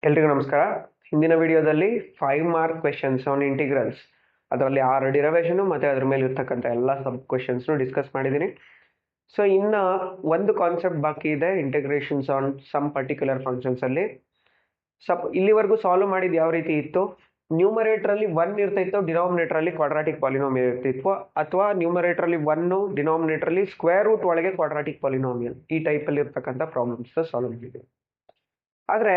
ಎಲ್ರಿಗೂ ನಮಸ್ಕಾರ. ಹಿಂದಿನ ವಿಡಿಯೋದಲ್ಲಿ 5 ಮಾರ್ಕ್ ಕ್ವೆಶನ್ಸ್ ಆನ್ ಇಂಟಿಗ್ರಲ್ಸ್, ಅದರಲ್ಲಿ 6 ಡಿರೈವೇಷನ್ ಮತ್ತೆ ಅದ್ರ ಮೇಲೆ ಇರ್ತಕ್ಕಂಥ ಎಲ್ಲ ಸಬ್ ಕ್ವೆಶನ್ಸ್ ಡಿಸ್ಕಸ್ ಮಾಡಿದ್ದೀನಿ. ಸೊ ಇನ್ನ ಒಂದು ಕಾನ್ಸೆಪ್ಟ್ ಬಾಕಿ ಇದೆ, integrations on some particular functions ಅಲ್ಲಿ. ಇಲ್ಲಿವರೆಗೂ ಸಾಲ್ವ್ ಮಾಡಿದ್ ಯಾವ ರೀತಿ ಇತ್ತು, ನ್ಯೂಮರೇಟರ್ ಅಲ್ಲಿ 1 ಇರ್ತಿತ್ತು, ಡಿನಾಮಿನೇಟರ್ ಅಲ್ಲಿ ಕ್ವಾಡ್ರಾಟಿಕ್ ಪಾಲಿನೋಮಿಯಲ್ ಇರ್ತಿತ್ತು, ಅಥವಾ ನ್ಯೂಮರೇಟರ್ ಅಲ್ಲಿ 1, ಡಿನಾಮಿನೇಟರ್ ಅಲ್ಲಿ ಸ್ಕ್ವೇರ್ ರೂಟ್ ಒಳಗೆ ಕ್ವಾಡ್ರಾಟಿಕ್ ಪಾಲಿನೋಮಿಯಲ್, ಈ ಟೈಪ್ ಅಲ್ಲಿ ಇರ್ತಕ್ಕಂಥ ಪ್ರಾಬ್ಲಮ್ಸ್ ಸಾಲ್ವ್ ಮಾಡಿದ್ವಿ. ಆದ್ರೆ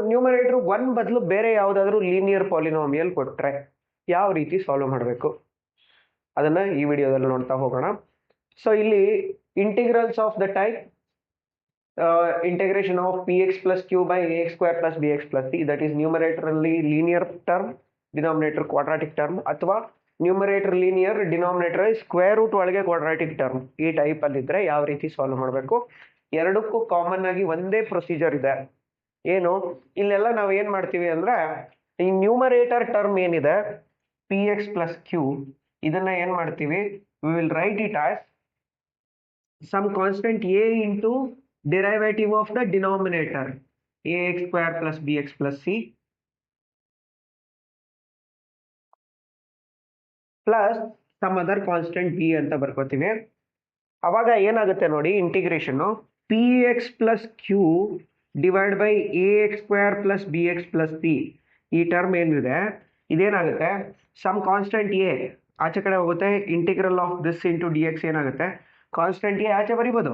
ನ್ಯೂಮರೇಟರ್ 1 ಬದಲು ಬೇರೆ ಯಾವ್ದಾದ್ರು ಲೀನಿಯರ್ ಪಾಲಿನೋಮಿಯಲ್ ಕೊಟ್ರೆ ಯಾವ ರೀತಿ ಸಾಲ್ವ್ ಮಾಡಬೇಕು ಅದನ್ನ ಈ ವಿಡಿಯೋದಲ್ಲಿ ನೋಡ್ತಾ ಹೋಗೋಣ. ಸೊ ಇಲ್ಲಿ integrals of the type integration of px plus q by ax square plus bx plus c, that is numerator ಅಲ್ಲಿ linear term, denominator quadratic term, ಅಥವಾ numerator linear, denominator square root ಒಳಗೆ ಕ್ವಾಡ್ರಾಟಿಕ್ ಟರ್ಮ್, ಈ type ಅಲ್ಲಿ ಇದ್ರೆ ಯಾವ ರೀತಿ solve ಮಾಡಬೇಕು. ಎರಡಕ್ಕೂ ಕಾಮನ್ ಆಗಿ ಒಂದೇ ಪ್ರೊಸೀಜರ್ ಇದೆ. ಏನು, ಇಲ್ಲೆಲ್ಲ ನಾವು ಏನ್ ಮಾಡ್ತೀವಿ ಅಂದ್ರೆ, ಈ ನ್ಯೂಮರೇಟರ್ ಟರ್ಮ್ ಏನಿದೆ px plus q, ಇದನ್ನ ಏನ್ ಮಾಡ್ತೀವಿ, we will write it as some constant a into derivative of the denominator ax square plus bx plus c plus some other constant b ಅಂತ ಬರ್ಕೋತೀವಿ. ಅವಾಗ ಏನಾಗುತ್ತೆ ನೋಡಿ, integration px plus q divide by ax square plus bx plus c, ಈ term ಏನಿದೆ ಇದೇನಾಗುತ್ತೆ, some constant a ಆಚೆ ಕಡೆ ಹೋಗುತ್ತೆ, integral of this into D X ಏನಾಗುತ್ತೆ, ಕಾನ್ಸ್ಟೆಂಟ್ a ಆಚೆ ಬರಿಬೋದು,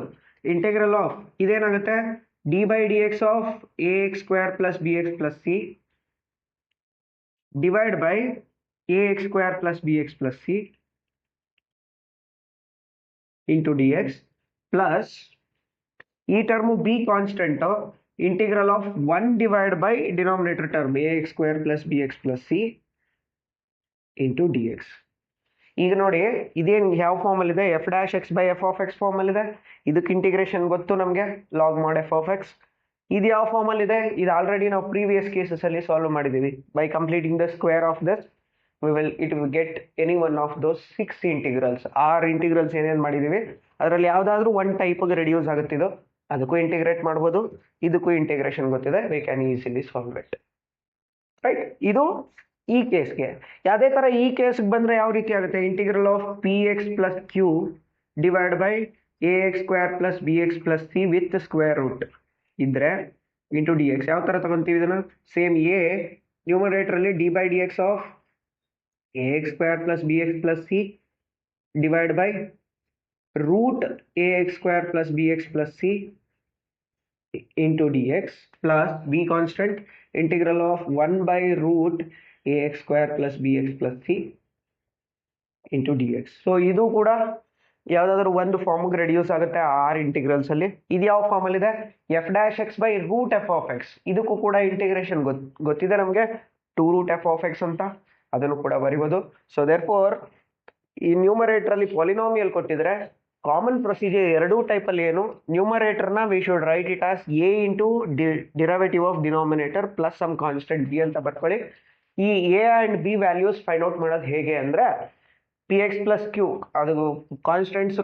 ಇಂಟಿಗ್ರಲ್ ಆಫ್ ಇದೇನಾಗುತ್ತೆ D by D X of ax square plus bx plus c divide by ax square plus bx plus c into D X plus ಈ term B constant, integral of 1 divide by denominator term ax square plus bx plus c into D x. ಈಗ ನೋಡಿ ಇದೇನು ಯಾವ form ಅಲ್ಲಿ ಇದೆ, f dash X by F of x form ಅಲ್ಲಿ ಇದೆ. ಇದಕ್ಕೆ ಇಂಟಿಗ್ರೇಷನ್ ಗೊತ್ತು ನಮಗೆ, log mod F of X. ಇದು ಯಾವ ಫಾರ್ಮ್ ಅಲ್ಲಿ ಇದೆ, ಇದು ಆಲ್ರೆಡಿ ನಾವು ಪ್ರೀವಿಯಸ್ ಕೇಸಸ್ ಅಲ್ಲಿ ಸಾಲ್ವ್ ಮಾಡಿದೀವಿ. By completing the square of this it will get any one of those 6 integrals. 6 integrals ಏನೇನು ಮಾಡಿದೀವಿ ಅದರಲ್ಲಿ ಯಾವ್ದಾದ್ರು ಒನ್ ಟೈಪ್ ರೆಡ್ಯೂಸ್ ಆಗುತ್ತಿದ್ದು, ಅದಕ್ಕೂ ಇಂಟಿಗ್ರೇಟ್ ಮಾಡ್ಬೋದು, ಇದಕ್ಕೂ ಇಂಟಿಗ್ರೇಷನ್ ಗೊತ್ತಿದೆ, we can easily solve it. Right, ಇದು ಈ ಕೇಸ್ಗೆ. ಯಾವುದೇ ತರ ಈ ಕೇಸ್ಗೆ ಬಂದ್ರೆ ಯಾವ ರೀತಿ ಆಗುತ್ತೆ, integral of p x plus q divide by a x square plus b x plus c with square root ಇದ್ರೆ ಇಂಟು ಡಿ ಎಕ್ಸ್. ಯಾವ ತರ ತಗೊಂತೀವಿ ಇದನ್ನ, ಸೇಮ್ ಎ ನ್ಯೂಮರೇಟರ್ ಅಲ್ಲಿ d by D X of a x square plus b x plus c divide by root a x square plus b x plus c into dx plus b constant, integral of 1 by root ax square plus bx plus c into dx. So ಇದು ಕೂಡ ಯಾವ್ದಾದ್ರು ಒಂದು ಫಾರ್ಮ್ಗೆ reduce ಆಗುತ್ತೆ 6 integrals ಅಲ್ಲಿ. ಇದು ಯಾವ form ಅಲ್ಲಿ ಇದೆ, f dash X by root f of x, ಇದಕ್ಕೂ ಕೂಡ ಇಂಟಿಗ್ರೇಷನ್ ಗೊತ್ತಿದೆ ನಮಗೆ, 2 ರೂಟ್ ಎಫ್ ಆಫ್ ಎಕ್ಸ್ ಅಂತ, ಅದನ್ನು ಕೂಡ ಬರಿಬೋದು. ಸೊ ದೇರ್ ಫೋರ್ ಈ ನ್ಯೂಮರೇಟರ್ ಅಲ್ಲಿ ಪಾಲಿನೋಮಿಯಲ್ ಕೊಟ್ಟಿದ್ರೆ ಕಾಮನ್ ಪ್ರೊಸೀಜರ್ ಎರಡೂ ಟೈಪ್ ಅಲ್ಲಿ ಏನು, ನ್ಯೂಮರೇಟರ್ ನ we should write it as a into derivative of denominator plus some constant b ಅಂತ ಬರ್ಕೊಳ್ಳಿ. ಈ a and b values find out ಮಾಡೋದು ಹೇಗೆ ಅಂದ್ರೆ, ಪಿ ಎಕ್ಸ್ ಪ್ಲಸ್ ಕ್ಯೂ ಅದು ಕಾನ್ಸ್ಟೆಂಟ್ಸ್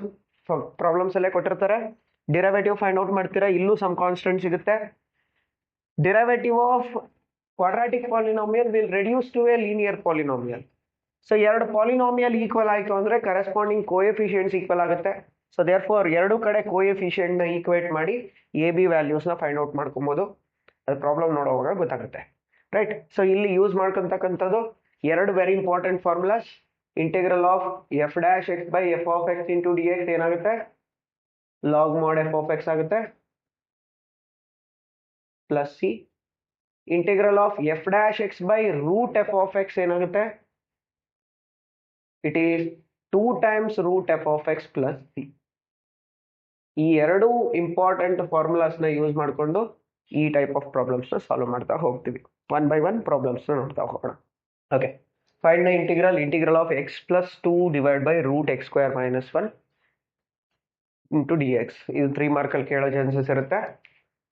ಪ್ರಾಬ್ಲಮ್ಸ್ ಅಲ್ಲೇ ಕೊಟ್ಟಿರ್ತಾರೆ, ಡಿರೈವೇಟಿವ್ ಫೈಂಡ್ ಔಟ್ ಮಾಡ್ತೀರಾ, ಇಲ್ಲೂ ಸಮ್ ಕಾನ್ಸ್ಟೆಂಟ್ ಸಿಗುತ್ತೆ. Derivative of quadratic polynomial will reduce to A linear polynomial. So ಎರಡು ಪಾಲಿನೋಮಿಯಲ್ ಈಕ್ವಲ್ ಆಯ್ತು ಅಂದ್ರೆ ಕರೆಸ್ಪಾಂಡಿಂಗ್ ಕೋಎಫಿಷಿಯೆಂಟ್ಸ್ ಈಕ್ವಲ್ ಆಗುತ್ತೆ. ಸೊ ದೇರ್ ಫಾರ್ ಎರಡು ಕಡೆ ಕೋಎಫಿಷಿಯೆಂಟ್ ನ ಈಕ್ವೇಟ್ ಮಾಡಿ ಎ ಬಿ ವ್ಯಾಲ್ಯೂಸ್ ನ ಫೈಂಡ್ ಔಟ್ ಮಾಡ್ಕೊಬಹುದು. ಅದು ಪ್ರಾಬ್ಲಮ್ ನೋಡುವಾಗ ಗೊತ್ತಾಗುತ್ತೆ. ರೈಟ್, ಸೊ ಇಲ್ಲಿ ಯೂಸ್ ಮಾಡ್ಕೊಂತಕ್ಕಂಥದ್ದು ಎರಡು very important formulas. Integral of F dash X by F of X into D X ಏನಾಗುತ್ತೆ, log mod F of X ಆಗುತ್ತೆ plus C. Integral of F dash X by root f of X ಏನಾಗುತ್ತೆ, it is 2 times root f of x plus c. ಈ ಎರಡು important formulas ನ use ಮಾಡಿಕೊಂಡು ಈ type of problems ನ solve ಮಾಡ್ತಾ ಹೋಗ್ತೀವಿ. 1 by 1 ಪ್ರಾಬ್ಲಮ್ಸ್ ನ ನೋಡ್ತಾ ಹೋಗೋಣ. Okay, find the integral of x plus 2 divide by root X square minus 1 into D x. ಇದು 3 ಮಾರ್ಕ್ ಅಲ್ಲಿ ಕೇಳೋ ಚಾನ್ಸಸ್ ಇರುತ್ತೆ.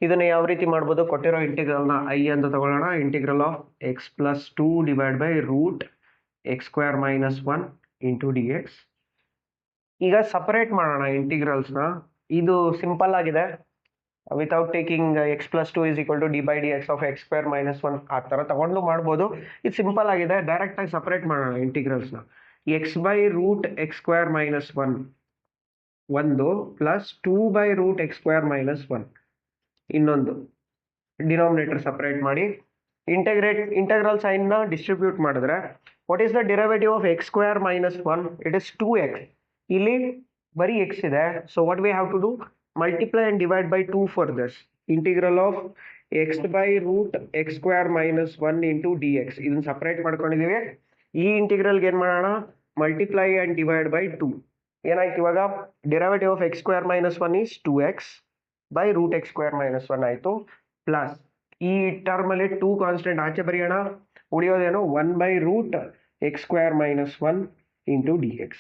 ಇದನ್ನ ಯಾವ ರೀತಿ ಮಾಡ್ಬೋದು, ಕೊಟ್ಟಿರೋ ಇಂಟಿಗ್ರಲ್ ನ ಐ ಅಂತ ತಗೊಳ್ಳೋಣ. Integral of x plus 2 divide by root X square minus 1 into D x. ಈಗ ಸಪರೇಟ್ ಮಾಡೋಣ ಇಂಟಿಗ್ರಲ್ಸ್ ನ. ಇದು ಸಿಂಪಲ್ ಆಗಿದೆ, without taking x plus two is equal to d by D X of x square minus one ಆ ಥರ ತಗೊಂಡು ಮಾಡ್ಬೋದು. ಇದು ಸಿಂಪಲ್ ಆಗಿದೆ, ಡೈರೆಕ್ಟಾಗಿ ಸಪ್ರೇಟ್ ಮಾಡೋಣ ಇಂಟಿಗ್ರಲ್ಸ್ನ. X by root X square minus one ಒಂದು ಪ್ಲಸ್ 2/√x² - 1 ಇನ್ನೊಂದು ಡಿನಾಮಿನೇಟರ್ ಸಪ್ರೇಟ್ ಮಾಡಿ ಇಂಟಗ್ರಲ್ ಸೈನ್ನ ಡಿಸ್ಟ್ರಿಬ್ಯೂಟ್ ಮಾಡಿದ್ರೆ what is the derivative of x² - 1? It is 2x. ಇಲ್ಲಿ ಬರೀ x ಇದೆ, so what we have to do, multiply and divide by 2 for this. Integral of x/√x² - 1 into dx ಇದನ್ನ separate ಮಾಡ್ಕೊಂಡಿದ್ದೀವಿ. ಈ ಇಂಟಿಗ್ರಲ್ಗೆ ಏನು ಮಾಡೋಣ, ಮಲ್ಟಿಪ್ಲೈ ಅಂಡ್ ಡಿವೈಡ್ ಬೈ 2. ಏನಾಯ್ತು ಇವಾಗ, derivative of x² - 1 is 2x by √x² - 1 ಆಯಿತು. ಪ್ಲಸ್ ಈ ಟರ್ಮಲ್ಲಿ 2 ಕಾನ್ಸ್ಟೆಂಟ್ ಆಚೆ ಬರೆಯೋಣ, ಉಳಿಯೋದೇನು 1/√x² - 1 ಇಂಟು dx.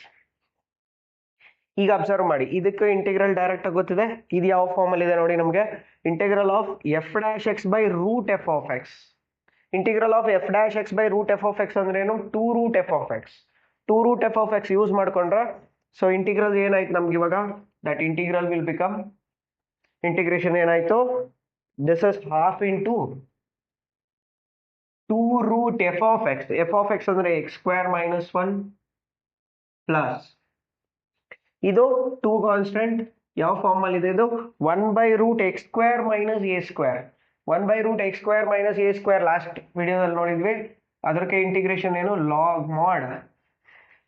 ಈಗ ಅಬ್ಸರ್ವ್ ಮಾಡಿ, ಇದಕ್ಕೆ ಇಂಟಿಗ್ರಲ್ ಡೈರೆಕ್ಟ್ ಆಗಿ ಗೊತ್ತಿದೆ. ಇದು ಯಾವ ಫಾರ್ಮಲ್ಲಿ ಇದೆ ನೋಡಿ, ನಮಗೆ integral of f'(x/√f(x). Integral of f'(x/√f(x) ಅಂದ್ರೆ ಏನು, 2√f(x). 2√f(x) ಯೂಸ್ ಮಾಡ್ಕೊಂಡ್ರೆ ಸೊ ಇಂಟಿಗ್ರಲ್ ಏನಾಯ್ತು ನಮ್ಗೆ ಇವಾಗ, that integral will become integration ಏನಾಯ್ತು, this is half into 2√f(x). f(x) ಅಂದ್ರೆ x² - 1 ಪ್ಲಸ್ ಇದು 2 ಕಾನ್ಸ್ಟೆಂಟ್ ಯಾವ ಫಾರ್ಮ್ ಅಲ್ಲಿ ಇದೆ, ಇದು 1/√x² - a². 1/√x² - a² last ವಿಡಿಯೋದಲ್ಲಿ ನೋಡಿದ್ವಿ. ಅದಕ್ಕೆ ಇಂಟಿಗ್ರೇಷನ್ ಏನು, ಲಾಗ್ ಮಾಡ್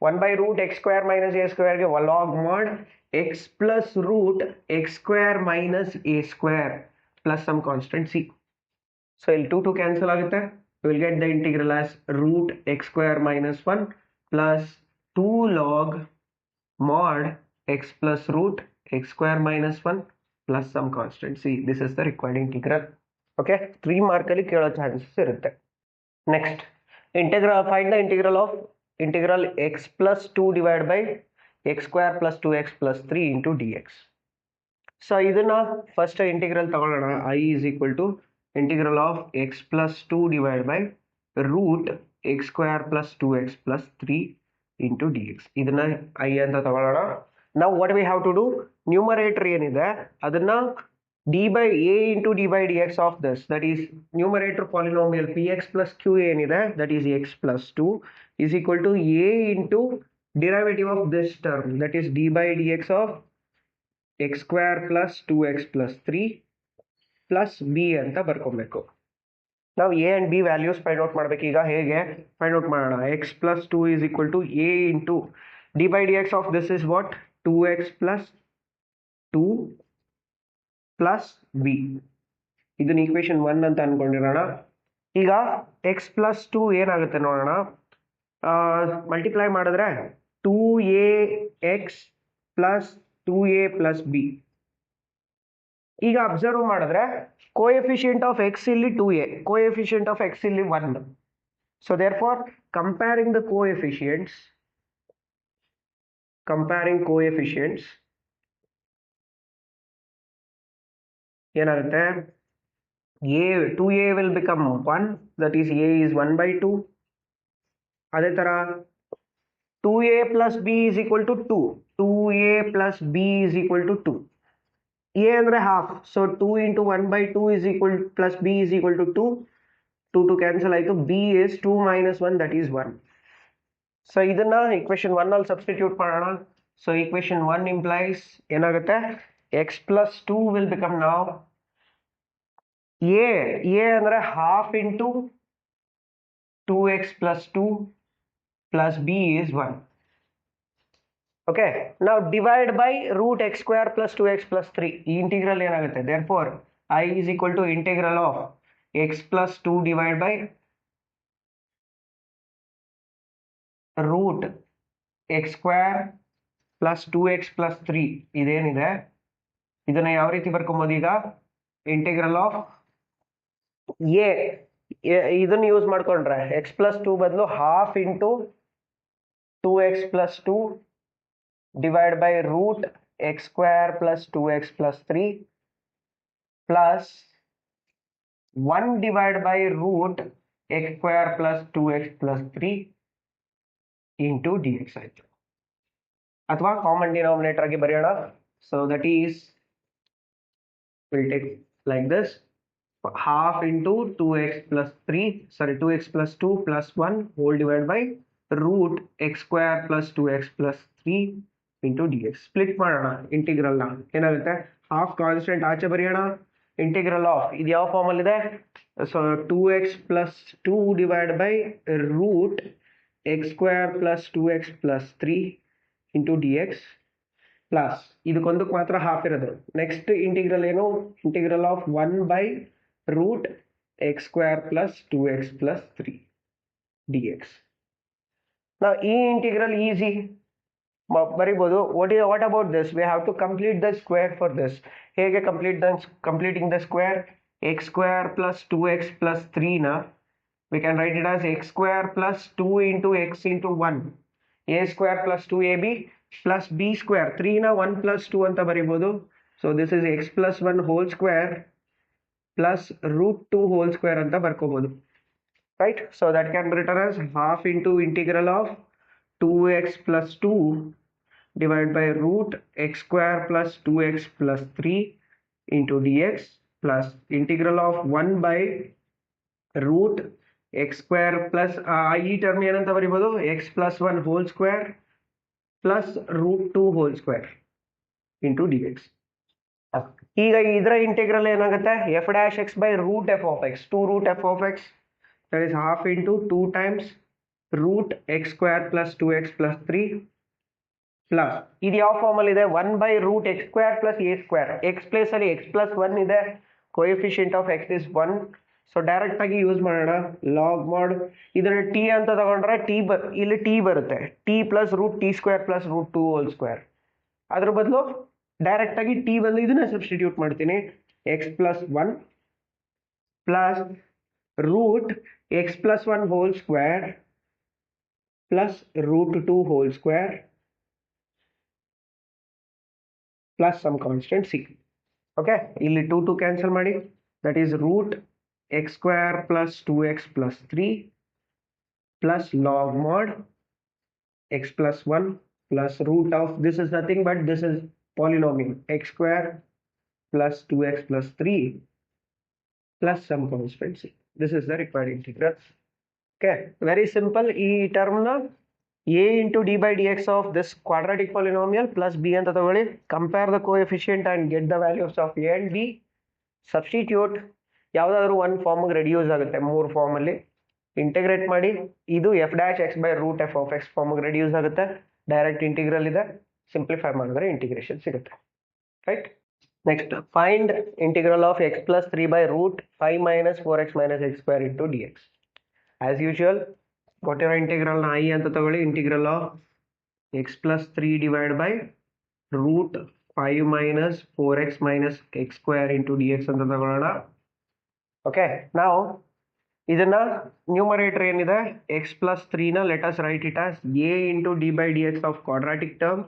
1/√x² - a² ಗೆ log mod x plus root x² - a² plus some constant c. So ಇಲ್ಲಿ 2 ಕ್ಯಾನ್ಸಲ್ ಆಗುತ್ತೆ. You will get the integral as √x² - 1 plus 2 log mod x plus root x² - 1 plus some constant c. This is the required integral. Okay, 3 ಮಾರ್ಕಲ್ಲಿ ಕೇಳೋ chances ಇರುತ್ತೆ. Next find the integral x plus 2 divided by x² plus 2x plus 3 into dx. So ಇದನ್ನ first integral ತಗೊಳ್ಳೋಣ. I is equal to integral of x plus 2 divided by √x² plus 2x plus 3 into dx. ಇದನ್ನ I ಅಂತ ತಗೊಳ್ಳೋಣ. Now what we have to do, numerator ಏನಿದೆ ಅದನ್ನ d by a into d by dx of this, that is numerator polynomial px plus q ಏನಿದೆ, that is x plus 2 is equal to a into derivative of this term, that is d by dx of x² plus 2x plus 3 plus b ಅಂತ ಬರ್ಕೊಬೇಕು. ನಾವು a and b values find out ಮಾಡ್ಬೇಕು. ಈಗ ಹೇಗೆ find out ಮಾಡೋಣ, x plus 2 is equal to a into d by dx of this is what, 2x plus 2 plus b. ಇದನ್ನ equation 1 ಅಂತ ಅನ್ಕೊಂಡಿರೋಣ. ಈಗ x plus 2 ಏನಾಗುತ್ತೆ ನೋಡೋಣ, ಮಲ್ಟಿಪ್ಲೈ ಮಾಡಿದ್ರೆ 2ax plus 2a plus b. ಈಗ ಅಬ್ಸರ್ವ್ ಮಾಡಿದ್ರೆ ಕೋಎಫಿಷಿಯಂಟ್ ಆಫ್ x ಇಲ್ಲಿ 2a, coefficient of x ಇಲ್ಲಿ 1. ಸೊ ದೇರ್ಫಾರ್ comparing coefficients ಏನಾಗುತ್ತೆ, 2a will become 1, that is a is 1/2. ಅದೇ ತರ 2a plus b is equal to 2, 2a plus b is equal to 2. a ಅಂದ್ರೆ half, so 2 into 1/2 is equal plus b is equal to 2. 2 cancel ಆಯಿತು, b is 2 minus 1, that is 1. So ಇದನ್ನ equation 1 ಅಲ್ಲಿ substitute ಮಾಡೋಣ. So equation 1 implies ಏನಾಗುತ್ತೆ, x plus 2 will become now a ಅಂದ್ರೆ half into 2x plus 2 plus b is 1. Okay, now divide by √x² plus 2x plus 3. ಈ integral ಏನಾಗುತ್ತೆ, therefore I is equal to integral of x plus 2 divided by √x² plus 2x plus 3 ಇದೇನಿದೆ ಇದನ್ನ ಯಾವ ರೀತಿ ಬರ್ಕೊಬೋದು, ಈಗ integral of a ಇದನ್ನ use ಮಾಡ್ಕೊಂಡ್ರೆ x plus 2 ಬದಲು half into 2x plus 2 divided by √x² plus 2x plus 3 plus 1 divided by √x² plus 2x plus 3 into dx ಆಯ್ತು. ಅಥವಾ common denominator ಆಗಿ ಬರೆಯೋಣ. So that is we'll take like this, half into 2x plus 3, sorry, 2x plus 2 plus 1 whole divided by root x square plus 2x plus 3 into dx. Split ಮಾಡೋಣ integral ನ, ಏನಾಗುತ್ತೆ half constant ಆಚೆ ಬರೆಯೋಣ, integral of ಇದು ಯಾವ form ಅಲ್ಲಿ ಇದೆ, so 2x plus 2 divided by root x square plus 2x plus 3 into dx plus ಇದಕ್ಕೊಂದಕ್ಕೆ ಮಾತ್ರ ಹಾಫ್ ಇರೋದು. ನೆಕ್ಸ್ಟ್ ಇಂಟಿಗ್ರಲ್ ಏನು, integral of 1 by root x square plus 2x plus 3 dx. Now ಈ integral easy ಬರಿಬೋದು. what about this, we have to complete the square for this. ಹೇಗೆ completing the square, x square plus 2x plus 3 na we can write it as x square plus 2 into x into 1, a square plus 2ab plus b square, 3 na 1 plus 2 anta ಬರಿಬೋದು. So this is x plus 1 whole square plus root 2 whole square anta ಬರ್ಕೋಬೋದು, right? So that can be written as half into integral of 2x plus 2 divided by root x square plus 2x plus 3 into dx plus integral of 1 by root x square plus ಈ term ಏನಂತ ಬರಿಬೋದು, x plus 1 whole square plus root 2 whole square into dx. ಈಗ ಇದರ integral ಏನಾಗುತ್ತೆ, f dash x by root f of x, 2 root f of x, that is half into 2 times root x square plus 2x plus 3 plus ಇದು ಯಾವ form ಅಲ್ಲಿ ಇದೆ, 1 by root x square plus a square, x place ಅಲ್ಲಿ x plus 1 ಇದೆ, coefficient of x is 1, so direct ಆಗಿ use ಮಾಡೋಣ log ಮಾಡ್, ಇದನ್ನ t ಅಂತ ತಗೊಂಡ್ರೆ ಇಲ್ಲಿ t ಬರುತ್ತೆ, t plus root t square plus root 2 whole square. ಅದ್ರ ಬದಲು ಡೈರೆಕ್ಟ್ ಆಗಿ t ಬಂದು ಇದನ್ನ ಸಬ್ಸ್ಟಿಟ್ಯೂಟ್ ಮಾಡ್ತೀನಿ, x plus 1 plus root x plus 1 whole square plus root 2 whole square plus some constant c. Okay, ಇಲ್ಲಿ 2 cancel ಮಾಡಿ, that is root x square plus 2x plus 3 plus log mod x plus 1 plus root of, this is nothing but this is polynomial, x square plus 2x plus 3 plus some constant c. This is the required integral. Okay, very simple. ಈ term ನ a into d by dx of this quadratic polynomial plus b ಅಂತ ತಗೊಳ್ಳಿ, compare the coefficient and get the values of a and b, substitute, ಯಾವುದಾದ್ರೂ ಒಂದು ಫಾರ್ಮ್ಗೆ reduce ಆಗುತ್ತೆ, 3 form ಅಲ್ಲಿ integrate ಮಾಡಿ, ಇದು f dash x by root f of x ಫಾರ್ಮ್ಗೆ ರೆಡ್ಯೂಸ್ ಆಗುತ್ತೆ, ಡೈರೆಕ್ಟ್ ಇಂಟಿಗ್ರಲ್ ಇದೆ, ಸಿಂಪ್ಲಿಫೈ ಮಾಡಿದ್ರೆ ಇಂಟಿಗ್ರೇಷನ್ ಸಿಗುತ್ತೆ, right? Next find integral of x plus 3 by root 5 minus 4x minus x square into dx. As usual ಕೊಟ್ಟಿರೋ integral ನ i ಅಂತ ತಗೊಳ್ಳಿ, integral of x plus 3 divided by root 5 minus 4x minus x square into dx ಅಂತ ತಗೊಳ್ಳೋಣ. Okay, ನಾವು ಇದನ್ನ numerator ಏನಿದೆ x plus 3 ನ let us right it as a into d by dx of quadratic term,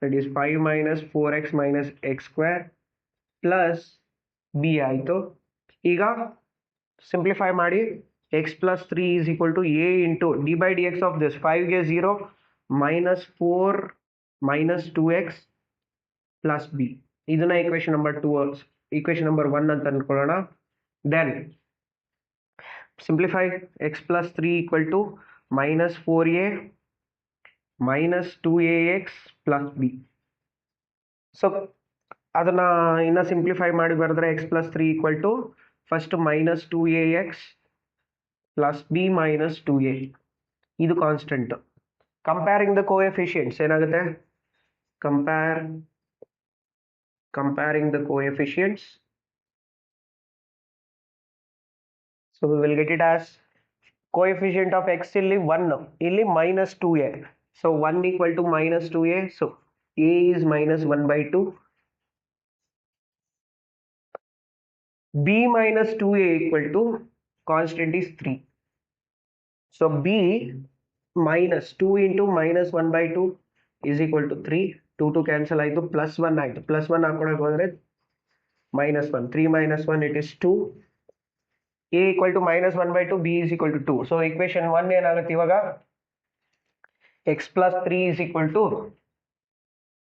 that is 5 minus 4x minus x square plus b ಆಯಿತು. ಈಗ simplify ಮಾಡಿ, x plus 3 is equal to a into d by dx of this 5 ಗೆ 0 minus 4 minus 2x plus b, ಇದನ್ನ equation number 2, equation number 1 ಅಂತ ಅನ್ಕೊಳ್ಳೋಣ. Then simplify, x plus 3 equal to minus 4a minus 2ax plus b. So ಅದನ್ನ ಇನ್ನ simplify ಮಾಡಿ ಬರೆದ್ರೆ x plus 3 equal to first minus 2ax plus b minus 2a, ಇದು constant. Comparing the coefficients ಏನಾಗುತ್ತೆ, comparing the coefficients, so we will get it as coefficient of x ಇಲ್ಲಿ 1, ಇಲ್ಲಿ minus 2a, so 1 equal to minus 2a, so a is minus 1 by 2, b minus 2a equal to constant is 3, so b minus 2 into minus 1 by 2 is equal to 3, 2 cancel ಆಯಿತು, plus 1 ಆಯಿತು, plus 1 ಹಾಕೊಳಕ್ಕೆ ಹೋದರೆ minus 1, 3 minus 1 it is 2, a equal to minus 1 by 2, b is equal to 2, so equation 1 ಏನಾಗುತ್ತೆ ಇವಾಗ, x plus 3 is equal to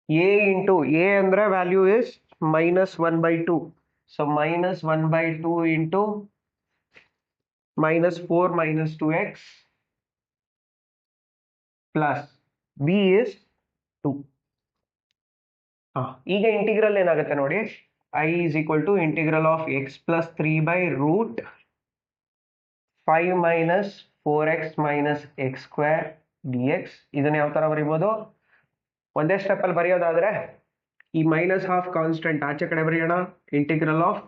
a into a ಅಂದ್ರೆ value is minus 1 by 2, So minus 1 by 2 into minus 4 minus 2x plus b is 2. ಈಗ integral ಏನಾಗುತ್ತೆ ನೋಡಿ, I is equal to integral of x plus 3 by root 5 minus 4x minus x square dx. ಇದನ್ನ ಯಾವ ತರ ಬರೀಬಹುದು, ಒಂದೇ step ಅಲ್ಲಿ ಬರೆಯೋದಾದ್ರೆ ಈ minus half constant ಆಚೆ ಕಡೆ ಬರೆಯೋಣ. Integral of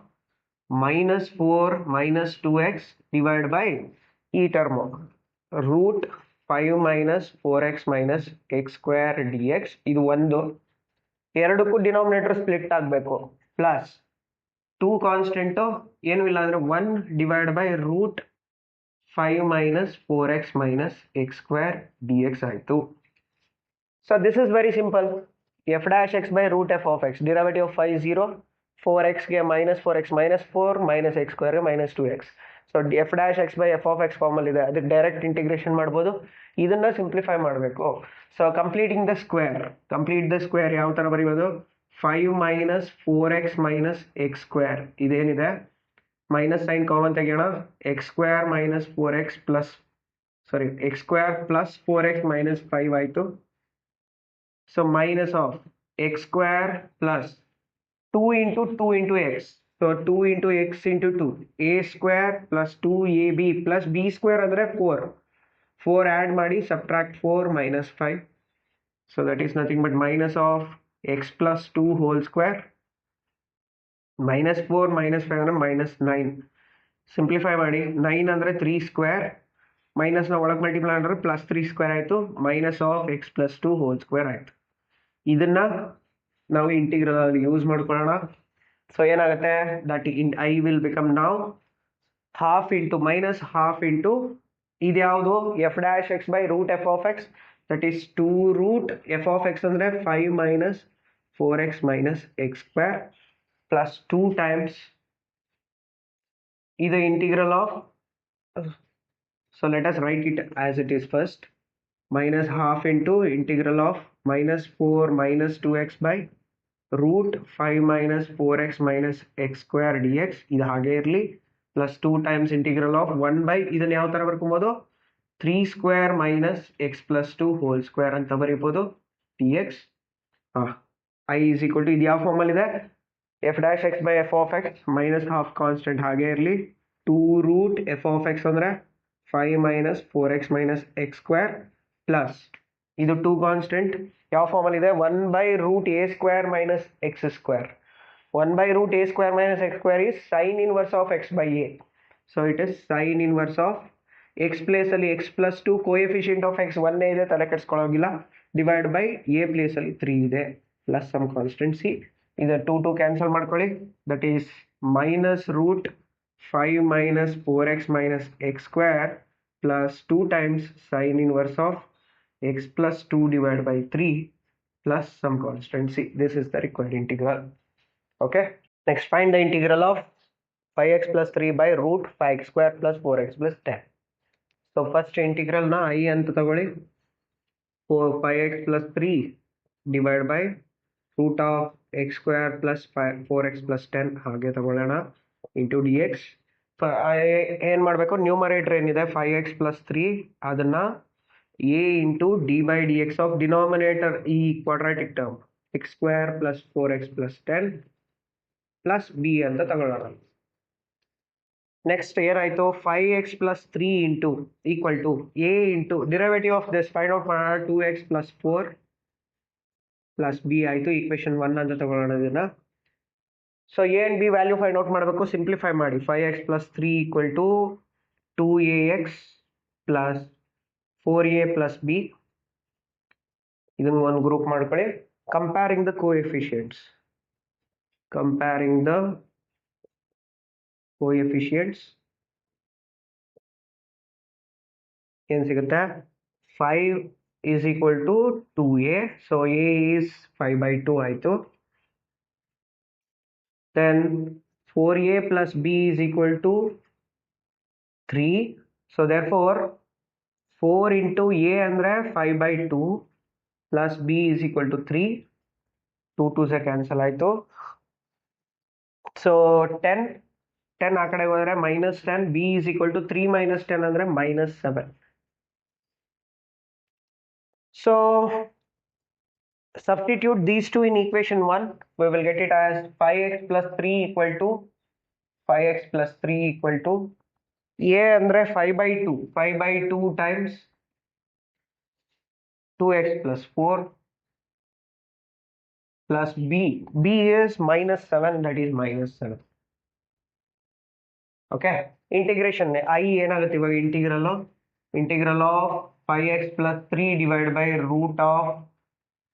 minus 4 minus 2x divided by ಈ term root 5 minus 4x minus x square dx. ಇದು ಒಂದು, ಎರಡಕ್ಕೂ ಡಿನಾಮಿನೇಟರ್ ಸ್ಪ್ಲಿಟ್ ಆಗಬೇಕು. ಪ್ಲಸ್ 2 ಕಾನ್ಸ್ಟೆಂಟ್ ಏನು ಇಲ್ಲ ಅಂದ್ರೆ 1 divide by root 5 minus 4x minus x square dx ಆಯಿತು. So this is very simple. f dash x by root f of x, derivative of 5 0, 4x ಗೆ minus 4x minus 4 minus x square ಗೆ minus 2x. So f dash x by f of x formal ಇದೆ, ಅದಕ್ಕೆ direct integration ಮಾಡ್ಬೋದು. ಇದನ್ನ simplify ಮಾಡಬೇಕು. So complete the square ಯಾವ ತರ ಬರೀಬೋದು, 5 minus 4x minus x square, ಇದೇನಿದೆ ಮೈನಸ್ ಸೈನ್ ಕಾಮನ್ ತೆಗೆಯೋಣ. x square minus 4x plus x square plus 4x minus 5 ಆಯಿತು. So minus of x square plus 2 into 2 into x. So 2 into x into 2, a square plus 2ab plus b square ಅಂದ್ರೆ 4 add ಮಾಡಿ subtract 4 minus 5. So that is nothing but minus of x plus 2 whole square minus 4 minus 5 ಅಂದ್ರೆ minus 9. Simplify ಮಾಡಿ 9 ಅಂದ್ರೆ 3 square minus ನ ಒಳಗೆ multiply ಅಂದ್ರೆ plus 3 square ಆಯಿತು. Minus of x plus 2 whole square ಆಯಿತು. ಇದನ್ನ ನಾವು ಇಂಟಿಗ್ರಲ್ ಅಲ್ಲಿ ಯೂಸ್ ಮಾಡ್ಕೊಳ್ಳೋಣ. ಸೊ ಏನಾಗುತ್ತೆ, that I will become now half into minus half into ಇದ್ಯಾವುದು f dash x by root f of x, that is 2 root f of x ಅಂದ್ರೆ 5 minus 4x minus x square plus 2 times ಇದು integral of, so let us write it as it is first, minus half into integral of minus 4 minus 2x by root 5 minus 4x minus x square dx. ಇದು ಹಾಗೆ ಇರಲಿ, plus 2 times integral of 1 by ಇದನ್ನ ಯಾವ ತರ ಬರ್ಕೊಬೋದು, 3 square minus x plus 2 whole square ಅಂತ ಬರೀಬೋದು dx. I is equal to ಇದು ಯಾವ formal ಇದೆ, f dash x by f of x minus half constant ಹಾಗೆ ಇರಲಿ, 2 root f of x ಅಂದ್ರೆ 5 minus 4x minus x square plus ಇದು 2 constant ಯಾವ formal ಇದೆ, 1 by root a square minus x square. 1 by root a square minus x square is sin inverse of x by a. So it is sin inverse of x place ಅಲ್ಲಿ x plus 2 coefficient of x 1 ಇದೆ, ತಲೆ ಕೆಡಿಸ್ಕೊಳ್ಳೋಗಿಲ್ಲ, divide by a place ಅಲ್ಲಿ 3 ಇದೆ, plus some constant C. ಇದು 2 cancel ಮಾಡ್ಕೊಳ್ಳಿ, that is minus root 5 minus 4x minus x square plus 2 times sin inverse of x plus 2 divided by 3 plus some constant c. This is the required integral. Okay, next find the integral of 5x plus 3 by root 5x square plus 4x plus 10. So first integral na I anta tagoli, 5x plus 3 divided by root of x square plus 4x plus 10 ಹಾಗೆ ತಗೊಳ್ಳೋಣ into dx. ಏನು ಮಾಡಬೇಕು, numerator ಏನಿದೆ 5x plus 3 ಅದನ್ನ a into d by dx of denominator ಈ quadratic term x square plus 4x plus 10 plus b ಅಂತ ತಗೊಳ್ಳೋಣ. Next ಏನಾಯ್ತು, 5x plus 3 into equal to a into derivative of this find out ಮಾಡೋಣ, 2x plus 4 plus b ಆಯಿತು. Equation 1 ಅಂತ ತಗೊಳ್ಳೋಣ ಇದನ್ನ. So a and b value find out ಮಾಡಬೇಕು, simplify ಮಾಡಿ. 5x plus 3 equal to 2ax plus 4a plus b. ಇದನ್ನು ಒಂದು group ಮಾಡ್ಕೊಳ್ಳಿ. ಕಂಪೇರಿಂಗ್ ದ ಕೋಎಫಿಷಿಯಂಟ್ಸ್ ಏನು ಸಿಗುತ್ತೆ, 5 is equal to 2a, so a is 5 by 2 ಆಯಿತು. Then 4a plus b is equal to 3, so therefore 4 into a ಅಂದ್ರೆ 5 by 2 plus b is equal to 3, 2 2 cancel ಆಯಿತು. So 10 ಆ ಕಡೆ ಹೋದರೆ -10, b is equal to 3 minus 10 ಅಂದರೆ -7. So substitute these two in equation 1. We will get it as 5x plus 3 equal to a ಅಂದರೆ 5/2. 5/2 times 2x plus 4 plus b is -7, that is -7. Okay, integration I ಏನಾಗುತ್ತೆ ಇವಾಗ, integral of 5x plus 3 divide by root of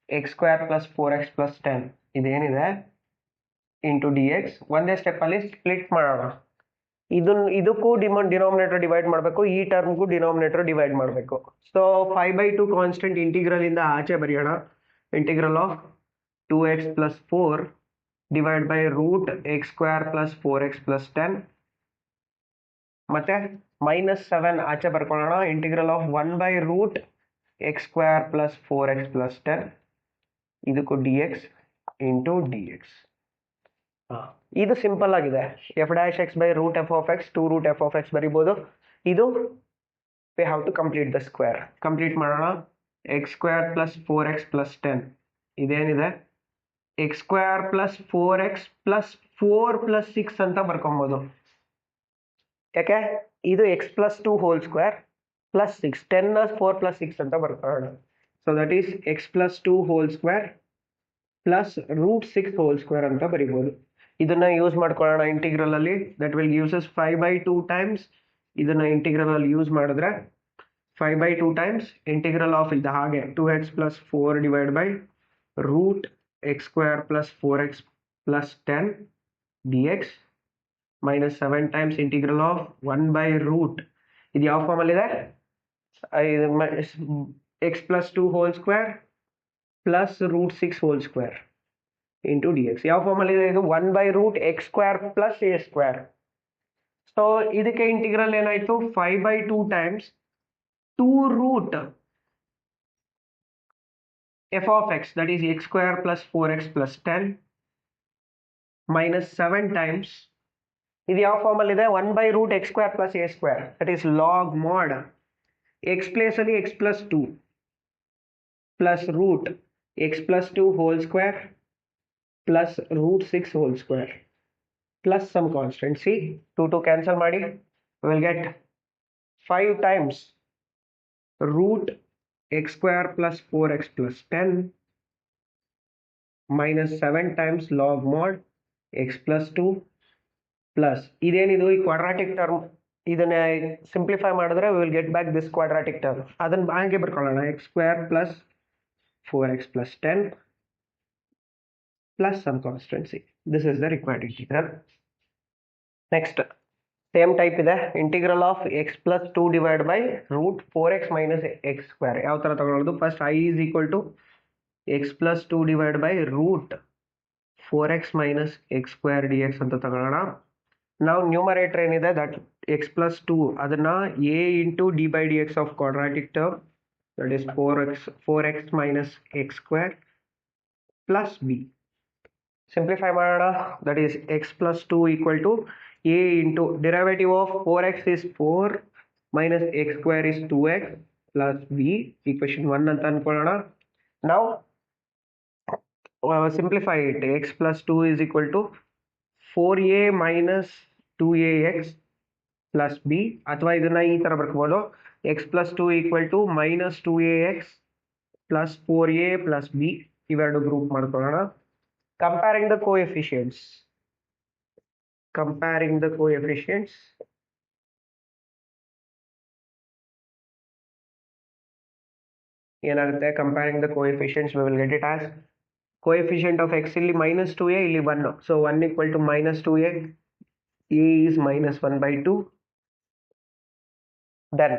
x square plus 4x plus 10 ಇದೇನಿದೆ into D X. ಒಂದೇ ಸ್ಟೆಪ್ಪಲ್ಲಿ split ಮಾಡೋಣ. ಇದಕ್ಕೂ denominator divide ಮಾಡಬೇಕು, ಈ ಟರ್ಮ್ಗೂ ಡಿನಾಮಿನೇಟರ್ ಡಿವೈಡ್ ಮಾಡಬೇಕು. ಸೊ 5/2 ಕಾನ್ಸ್ಟೆಂಟ್ ಇಂಟಿಗ್ರಲ್ ಇಂದ ಆಚೆ ಬರೆಯೋಣ. Integral of 2x plus 4 divide by root x square plus 4x plus 10 ಮತ್ತೆ -7 ಆಚೆ ಬರ್ಕೊಳ್ಳೋಣ. Integral of 1 by root x square plus 4x plus 10 ಇದಕ್ಕೂ d x into D x. ಇದು simple ಆಗಿದೆ. f'(x by root f of x 2 root f of x ಬರಿಬೋದು. ಇದು we have to complete the square. Complete ಮಾಡೋಣ. x square plus 4x plus 10 ಇದೇನಿದೆ x square plus 4x plus 4 plus 6 ಅಂತ ಬರ್ಕೊಬೋದು. ಯಾಕೆ ಇದು x plus 2 whole square plus 6, 10 4 plus 6 ಅಂತ ಬರ್ಕೊಳ್ಳೋಣ. So that is x plus 2 whole square plus root 6 whole square ಅಂತ ಬರಿಬೋದು. ಇದನ್ನ use ಮಾಡ್ಕೊಳ್ಳೋಣ ಇಂಟಿಗ್ರಲ್ ಅಲ್ಲಿ. That will gives us 5/2 times. ಇದನ್ನ ಇಂಟಿಗ್ರಲ್ ಅಲ್ಲಿ ಯೂಸ್ ಮಾಡಿದ್ರೆ 5/2 ಟೈಮ್ಸ್ ಇಂಟಿಗ್ರಲ್ ಆಫ್ ಇದು ಹಾಗೆ 2x plus 4 divide by root x square plus 4x plus 10 dx -7 times integral of 1 by root ಇದು ಯಾವ ಫಾರ್ಮಲ್ಲಿ ಇದೆ, x plus 2 whole square plus root 6 whole square into dx. ಯಾವ ಫಾರ್ಮಲ್ಲಿ ಇದೆ ಇದು, 1 by root x square plus a square. So ಇದಕ್ಕೆ integral ಏನಾಯ್ತು, 5/2 times 2 root f of x, that is x square plus 4x plus 10 -7 times ಇದು ಯಾವ ಫಾರ್ಮಲ್ಲಿ ಇದೆ, 1 by root x square plus a square, that is log mod x place ಅಲ್ಲಿ x plus 2 plus root x plus 2 whole square plus root 6 whole square plus some constant. See, 2 cancel ಮಾಡಿ, we will get 5 times root x square plus 4x plus 10 minus 7 times log mod x plus 2 plus ಇದೇನಿದು ಈ quadratic term, ಇದನ್ನ simplify ಮಾಡಿದ್ರೆ we will get back this quadratic term. ಅದನ್ನ ಹಾಗೆ ಬರ್ಕೊಳ್ಳೋಣ. x square plus 4x plus 10 plus some constancy. This is the required integral. Next, same type ಇದೆ. Integral of x plus 2 divide by root 4x minus x square. ಯಾವ ಥರ ತಗೊಳ್ಳೋದು, first i is equal to x plus 2 divide by root 4x minus x square dx ಅಂತ ತಗೊಳ್ಳೋಣ. ನಾವು numerator ಏನಿದೆ that x plus 2 ಅದನ್ನ a into d by dx of quadratic term, that is 4x minus x square plus b. Simplify ಮಾಡೋಣ. That is x plus 2 equal to a into derivative of 4x is 4 minus x square is 2x plus b, equation 1 ಅಂತ ಅನ್ಕೊಳ್ಳೋಣ. Now simplify it. x plus 2 is equal to 4a minus 2ax plus b, ಅಥವಾ ಇದನ್ನ ಈ ತರ ಬರ್ಕೋಬಹುದು, x plus 2 equal to minus 2ax plus 4a plus b. ಇವೆರಡು group ಮಾಡ್ಕೊಳ್ಳೋಣ. Comparing the coefficients ಏನಾಗುತ್ತೆ, comparing the coefficients we will get it as coefficient of x ಇಲ್ಲಿ -2a ಇಲ್ಲಿ 1, so 1 equal to -2a, a is -1/2. then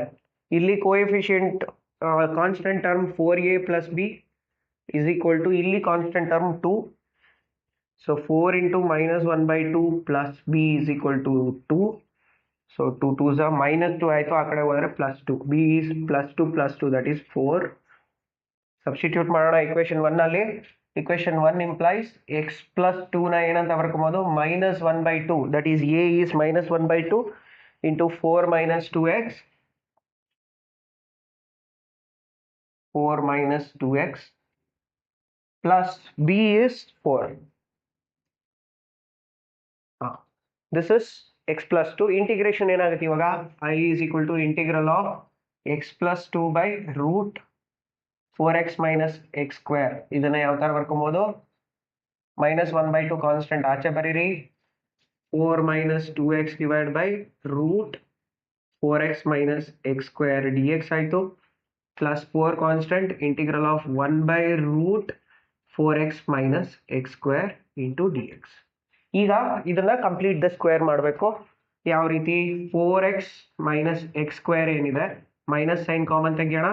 ಇಲ್ಲಿ coefficient constant term 4a plus b is equal to ಇಲ್ಲಿ constant term 2, so 4 into -1/2 plus b is equal to 2, so 2 2s are -2 ಆಯಿತು, ಆ ಕಡೆ ಹೋದರೆ +2, b is +2 plus 2 that is 4, substitute ಮಾಡೋಣ equation 1 ಅಲ್ಲಿ. equation 1 implies x plus 2 ನ ಏನಂತ ಬರ್ಕೊಬೋದು minus 1 by 2, that is a is minus 1 by 2 into 4 minus 2x 4 minus 2x plus b is 4. This is x plus 2. Integration ಏನಾಗುತ್ತೆ ಇವಾಗ I is equal to integral of x plus 2 by root 4x minus x square. ಇದನ್ನ ಯಾವ ತರ ಬರ್ಕೊಬೋದು minus 1 by 2 constant ಆಚೆ ಬರೀರಿ 4 minus 2x divided by root 4x minus x square dx ಆಯಿತು plus 4 constant integral of 1 by root 4x minus x square into dx. ಈಗ ಇದನ್ನ complete the square ಮಾಡಬೇಕು. ಯಾವ ರೀತಿ 4x minus x square ಏನಿದೆ minus sign common ತೆಗಿಯೋಣ,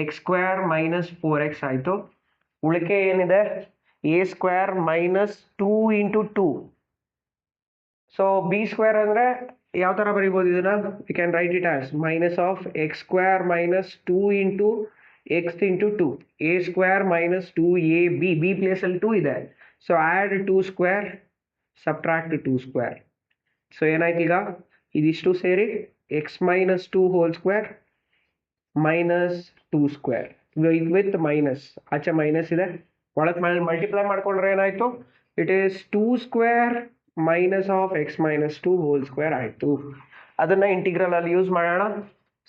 x square minus 4x ಆಯಿತು. ಉಳಿಕೆ ಏನಿದೆ a square minus 2 into 2. So b square ಅಂದರೆ ಯಾವ ಥರ ಬರೀಬೋದು ಇದನ್ನ, we can write it as minus of x square minus 2 into x into 2. a square minus 2ab, b ಪ್ಲೇಸಲ್ಲಿ 2 ಇದೆ, so add 2 square subtract 2 square. So ಏನಾಯ್ತು ಈಗ ಇದಿಷ್ಟು ಸೇರಿ x minus 2 whole square minus 2 square with minus ಆಚೆ minus ಇದೆ, ಒಳಗೆ multiply ಮಾಡ್ಕೊಂಡ್ರೆ ಏನಾಯ್ತು it is 2 square minus of x minus 2 whole square ಆಯಿತು. ಅದನ್ನ ಇಂಟಿಗ್ರಲ್ ಅಲ್ಲಿ ಯೂಸ್ ಮಾಡೋಣ.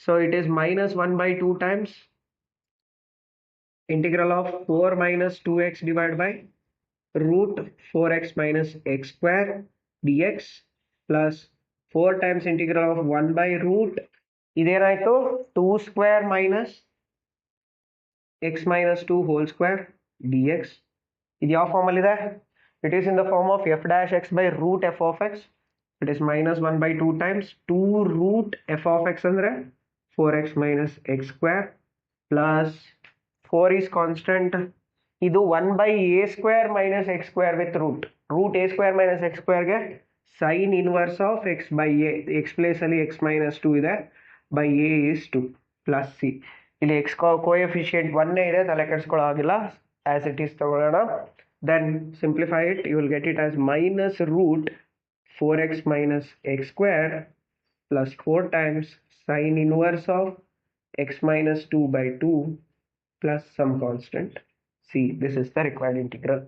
So it is minus 1 by 2 times integral of 4 minus 2x divided by root 4x minus x square dx plus 4 times integral of 1 by root ಇದೇನಾಯಿತು 2 square minus x minus 2 whole square dx. ಇದು ಯಾವ ಫಾರ್ಮಲ್ಲಿದೆ, it is in the form of f dash x by root f of x. It is minus 1 by 2 times 2 root f of x ಅಂದರೆ 4x minus x square plus 4 is constant. ಇದು 1 by a square minus x square with root a square minus x square ಗೆ sin inverse of x by a, x place ಅಲ್ಲಿ x minus 2 ಇದೆ, by a is 2 plus c. ಇಲ್ಲಿ x coefficient 1 ಇದೆ, ತಲೆ ಕೆಡಿಸ್ಕೊಳ್ಳೋ ಆಗಿಲ್ಲ, as it is ತಗೊಳ್ಳೋಣ. Then simplify it, you will get it as minus root 4x minus x square plus 4 times sin inverse of x minus 2 by 2 plus some constant c. This is the required integral.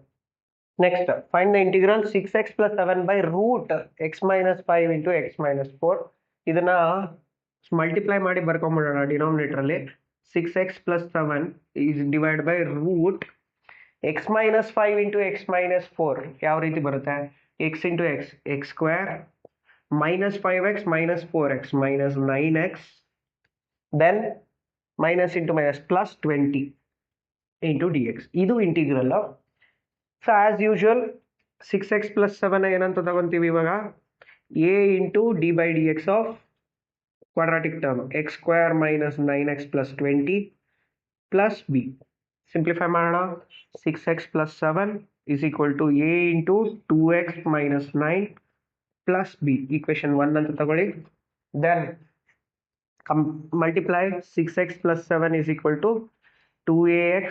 Next, find the integral 6x plus 7 by root x minus 5 into x minus 4. ಇದನ್ನ multiply ಮಾಡಿ ಬರ್ಕೊಂಬಿಡೋಣ denominator ಅಲ್ಲಿ. 6x plus 7 is divided by root x minus 5 into x minus 4. ಯಾವ ರೀತಿ ಬರುತ್ತೆ x into x, x square minus 5x minus 4x minus 9x, then minus into minus plus 20 into dx. ಇದು integral. So as usual 6x plus 7 ಏನಂತ ತಗೊಂತೀವಿ ಇವಾಗ a into d by dx of quadratic term x square minus 9x plus 20 plus b. Simplify ಮಾಡೋಣ. 6x plus 7 is equal to a into 2x minus 9 plus b. equation 1 ಅಂತ ತಗೊಳ್ಳಿ. Then multiply 6x plus 7 is equal to 2ax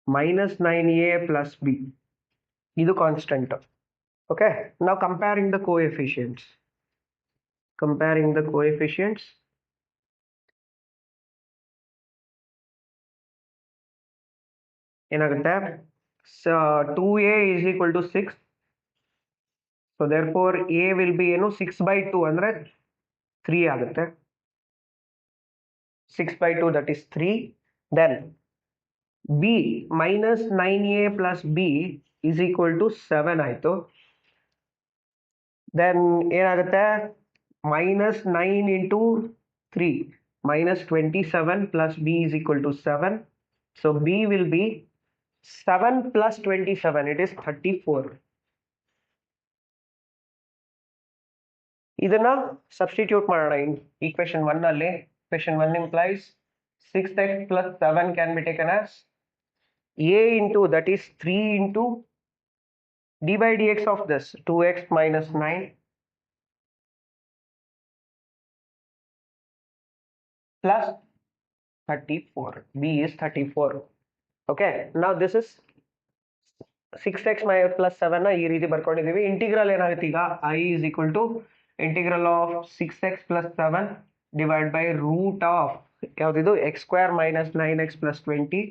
minus 9a plus b. ಇದು constant. Okay, now comparing the coefficients. ಏನಾಗುತ್ತೆ, so 2a is equal to 6, so therefore a will be ಏನು 6 by 2 ಅಂದರೆ 3 ಆಗುತ್ತೆ, 6 by 2 that is 3. then b minus 9a plus b is equal to 7 ಆಯಿತು. then ಏನಾಗುತ್ತೆ minus 9 into 3 minus 27 plus b is equal to 7. so b will be 7 plus 27, it is 34. ಇದನ್ನ substitute ಮಾಡೋಣ equation 1 ಅಲ್ಲಿ. equation 1 implies 6x plus 7 can be taken as a into, that is 3 into d by dx of this 2x minus 9 plus 34. B is 34. Okay, now this is 6x plus 7 ಈ ರೀತಿ ಬರ್ಕೊಂಡಿದ್ದೀವಿ. Integral ಏನಾಗುತ್ತೆ ಈಗ I is equal to integral of 6x plus 7 divided by root of ಯಾವ್ದಿದು x square minus 9x plus 20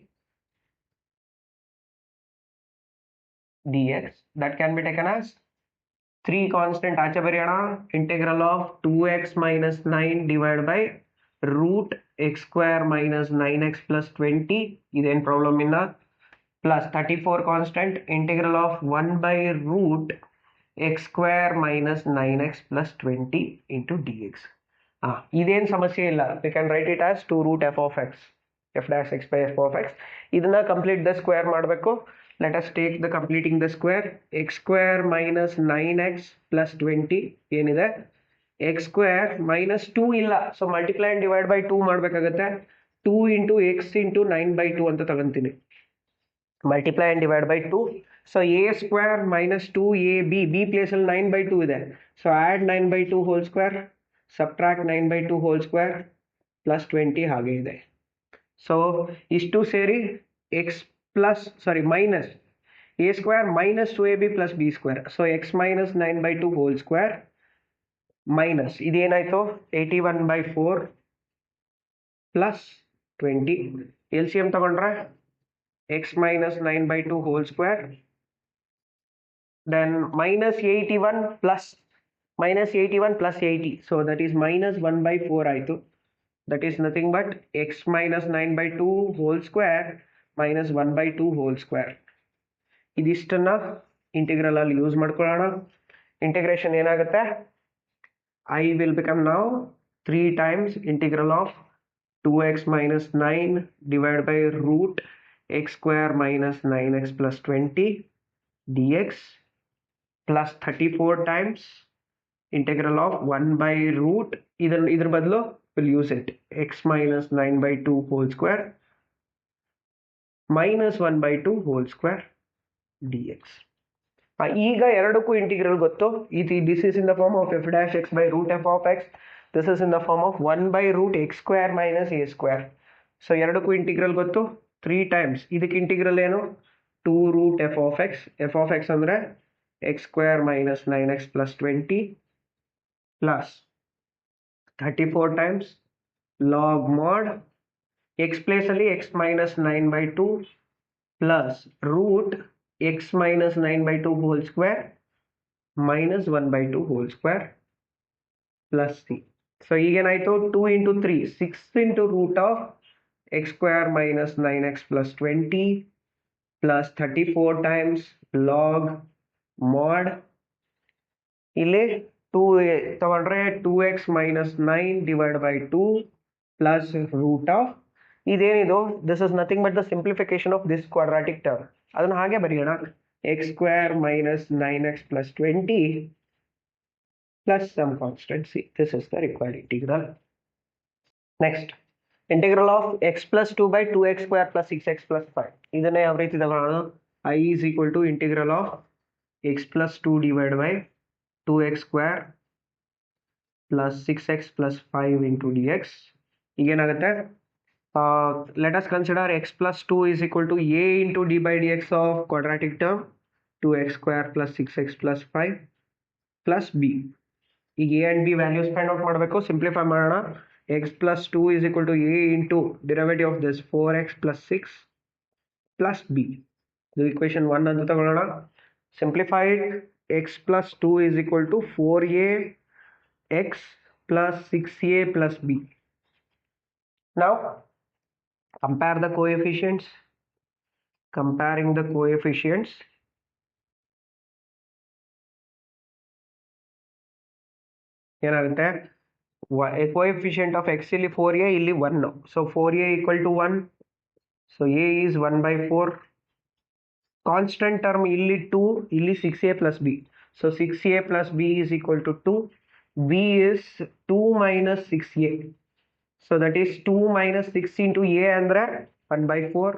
dx. That can be taken as 3 constant ಆಚೆ ಬರೆಯೋಣ. integral of 2x minus 9 divided by root x square minus 9x plus 20 ಇದೇನು problem ಇಲ್ಲ. plus 34 constant integral of 1 by root x square minus 9x plus 20 into dx. ಇದೇನು ಸಮಸ್ಯೆ ಇಲ್ಲ. we can write it as 2 root f of x f dash x by f of x. ಇದನ್ನ complete the square ಮಾಡಬೇಕು. let us take the completing the square. x square minus 9x plus 20 ಏನಿದೆ x square minus 2 ಇಲ್ಲ, so multiply and divide by 2 ಮಾಡಬೇಕಾಗುತ್ತೆ. 2 into x into 9 by 2 ಅಂತ ತಗೊಂತೀನಿ. multiply and divide by 2. So a square minus 2ab, b place ಅಲ್ಲಿ 9 by 2 ಇದೆ, so add 9 by 2 whole square, subtract 9 by 2 whole square plus 20 ಹಾಗೆ ಇದೆ. so ಇಷ್ಟು ಸೇರಿ x plus minus a square minus 2ab plus b square, so x minus 9 by 2 whole square minus ಇದೇನಾಯ್ತು 81 by 4 plus 20. LCM ತಗೊಂಡ್ರೆ x minus 9 by 2 whole square, then minus 81 plus 80, so that is minus 1 by 4 ಆಯಿತು. that is nothing but x minus 9 by 2 whole square minus 1 by 2 whole square. ಇದಿಷ್ಟನ್ನ integral ಅಲ್ಲಿ use ಮಾಡ್ಕೊಳ್ಳೋಣ. Integration ಏನಾಗುತ್ತೆ, I will become now 3 times integral of 2x minus 9 divided by root x square minus 9x plus 20 dx plus 34 times integral of 1 by root idr badlu will use it x minus 9 by 2 whole square minus 1 by 2 whole square dx. ಈಗ ಎರಡಕ್ಕೂ integral ಗೊತ್ತು. this is in the form of f dash x by root f of x, this is in the form of 1 by root x square minus a square. so ಎರಡಕ್ಕೂ integral ಗೊತ್ತು. 3 times ಇದಕ್ಕೆ integral ಏನು 2 root f of x ಅಂದ್ರೆ x square minus 9x plus 20 plus 34 times log mod x place ಅಲ್ಲಿ x minus 9 by 2 plus root x minus 9 by 2 whole square minus 1 by 2 whole square plus c. so ಈಗೇನಾಯ್ತು 2 into 3 6 into root of x square minus 9x plus 20 plus 34 times log mod ಇಲ್ಲಿ 2 ತಗೊಂಡ್ರೆ 2x minus 9 divided by 2 plus root of ಇದೇನಿದು, this is nothing but the simplification of this quadratic term. ಅದನ್ನು ಹಾಗೆ ಬರೆಯೋಣ, x square minus 9x plus 20 plus some constant c. this is the required integral. next, integral of x plus 2 by 2x square plus 6x plus 5. ಇದನ್ನೇ ಯಾವ ರೀತಿ ತಗೊಳ್ಳೋಣ, I is equal to integral of x plus 2 divided by 2x square plus 6x plus 5 into dx. ಈಗೇನಾಗುತ್ತೆ, let us consider x plus 2 is equal to a into d by dx of quadratic term 2x square plus 6x plus 5 plus b. ಈಗ a and b values find out ಮಾಡಬೇಕು. Simplify ಮಾಡೋಣ. x plus 2 is equal to a into derivative of this 4x plus 6 plus b. ಇದು equation 1 ಅಂತ ತಗೊಳ್ಳೋಣ. simplify it. x plus 2 is equal to 4a x plus 6a plus b. now compare the coefficients. comparing the coefficients, ಏನಾಗುತ್ತೆ, coefficient of x ಇಲ್ಲಿ 4a ಇಲ್ಲಿ 1, so 4a equal to 1, so a is 1 by 4. constant term ಇಲ್ಲಿ 2, ಇಲ್ಲಿ 6a plus b, so 6a plus b is equal to 2. b is 2 minus 6a, so that is 2 minus 6 into a ಅಂದ್ರೆ 1 by 4.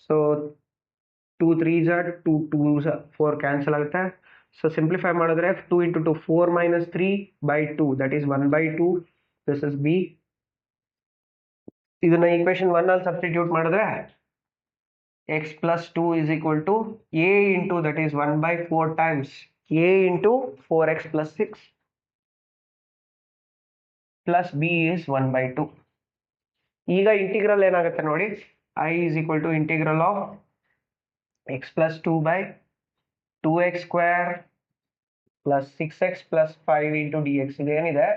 so 2 3s are 2 2s 4 cancel ಆಗುತ್ತೆ. so simplify ಮಾಡಿದ್ರೆ 2 into 2 4 minus 3 by 2, that is 1 by 2. this is b. ಇದನ್ನ equation 1 ಅಲ್ಲಿ substitute ಮಾಡಿದ್ರೆ x plus 2 is equal to a into that is 1 by 4 times a into 4x plus 6 plus b is 1 by 2. ಈಗ integral ಏನಾಗುತ್ತೆ ನೋಡಿ, I is equal to integral of x plus 2 by 2x square plus 6x plus 5 into dx. ಇದೇನಿದೆ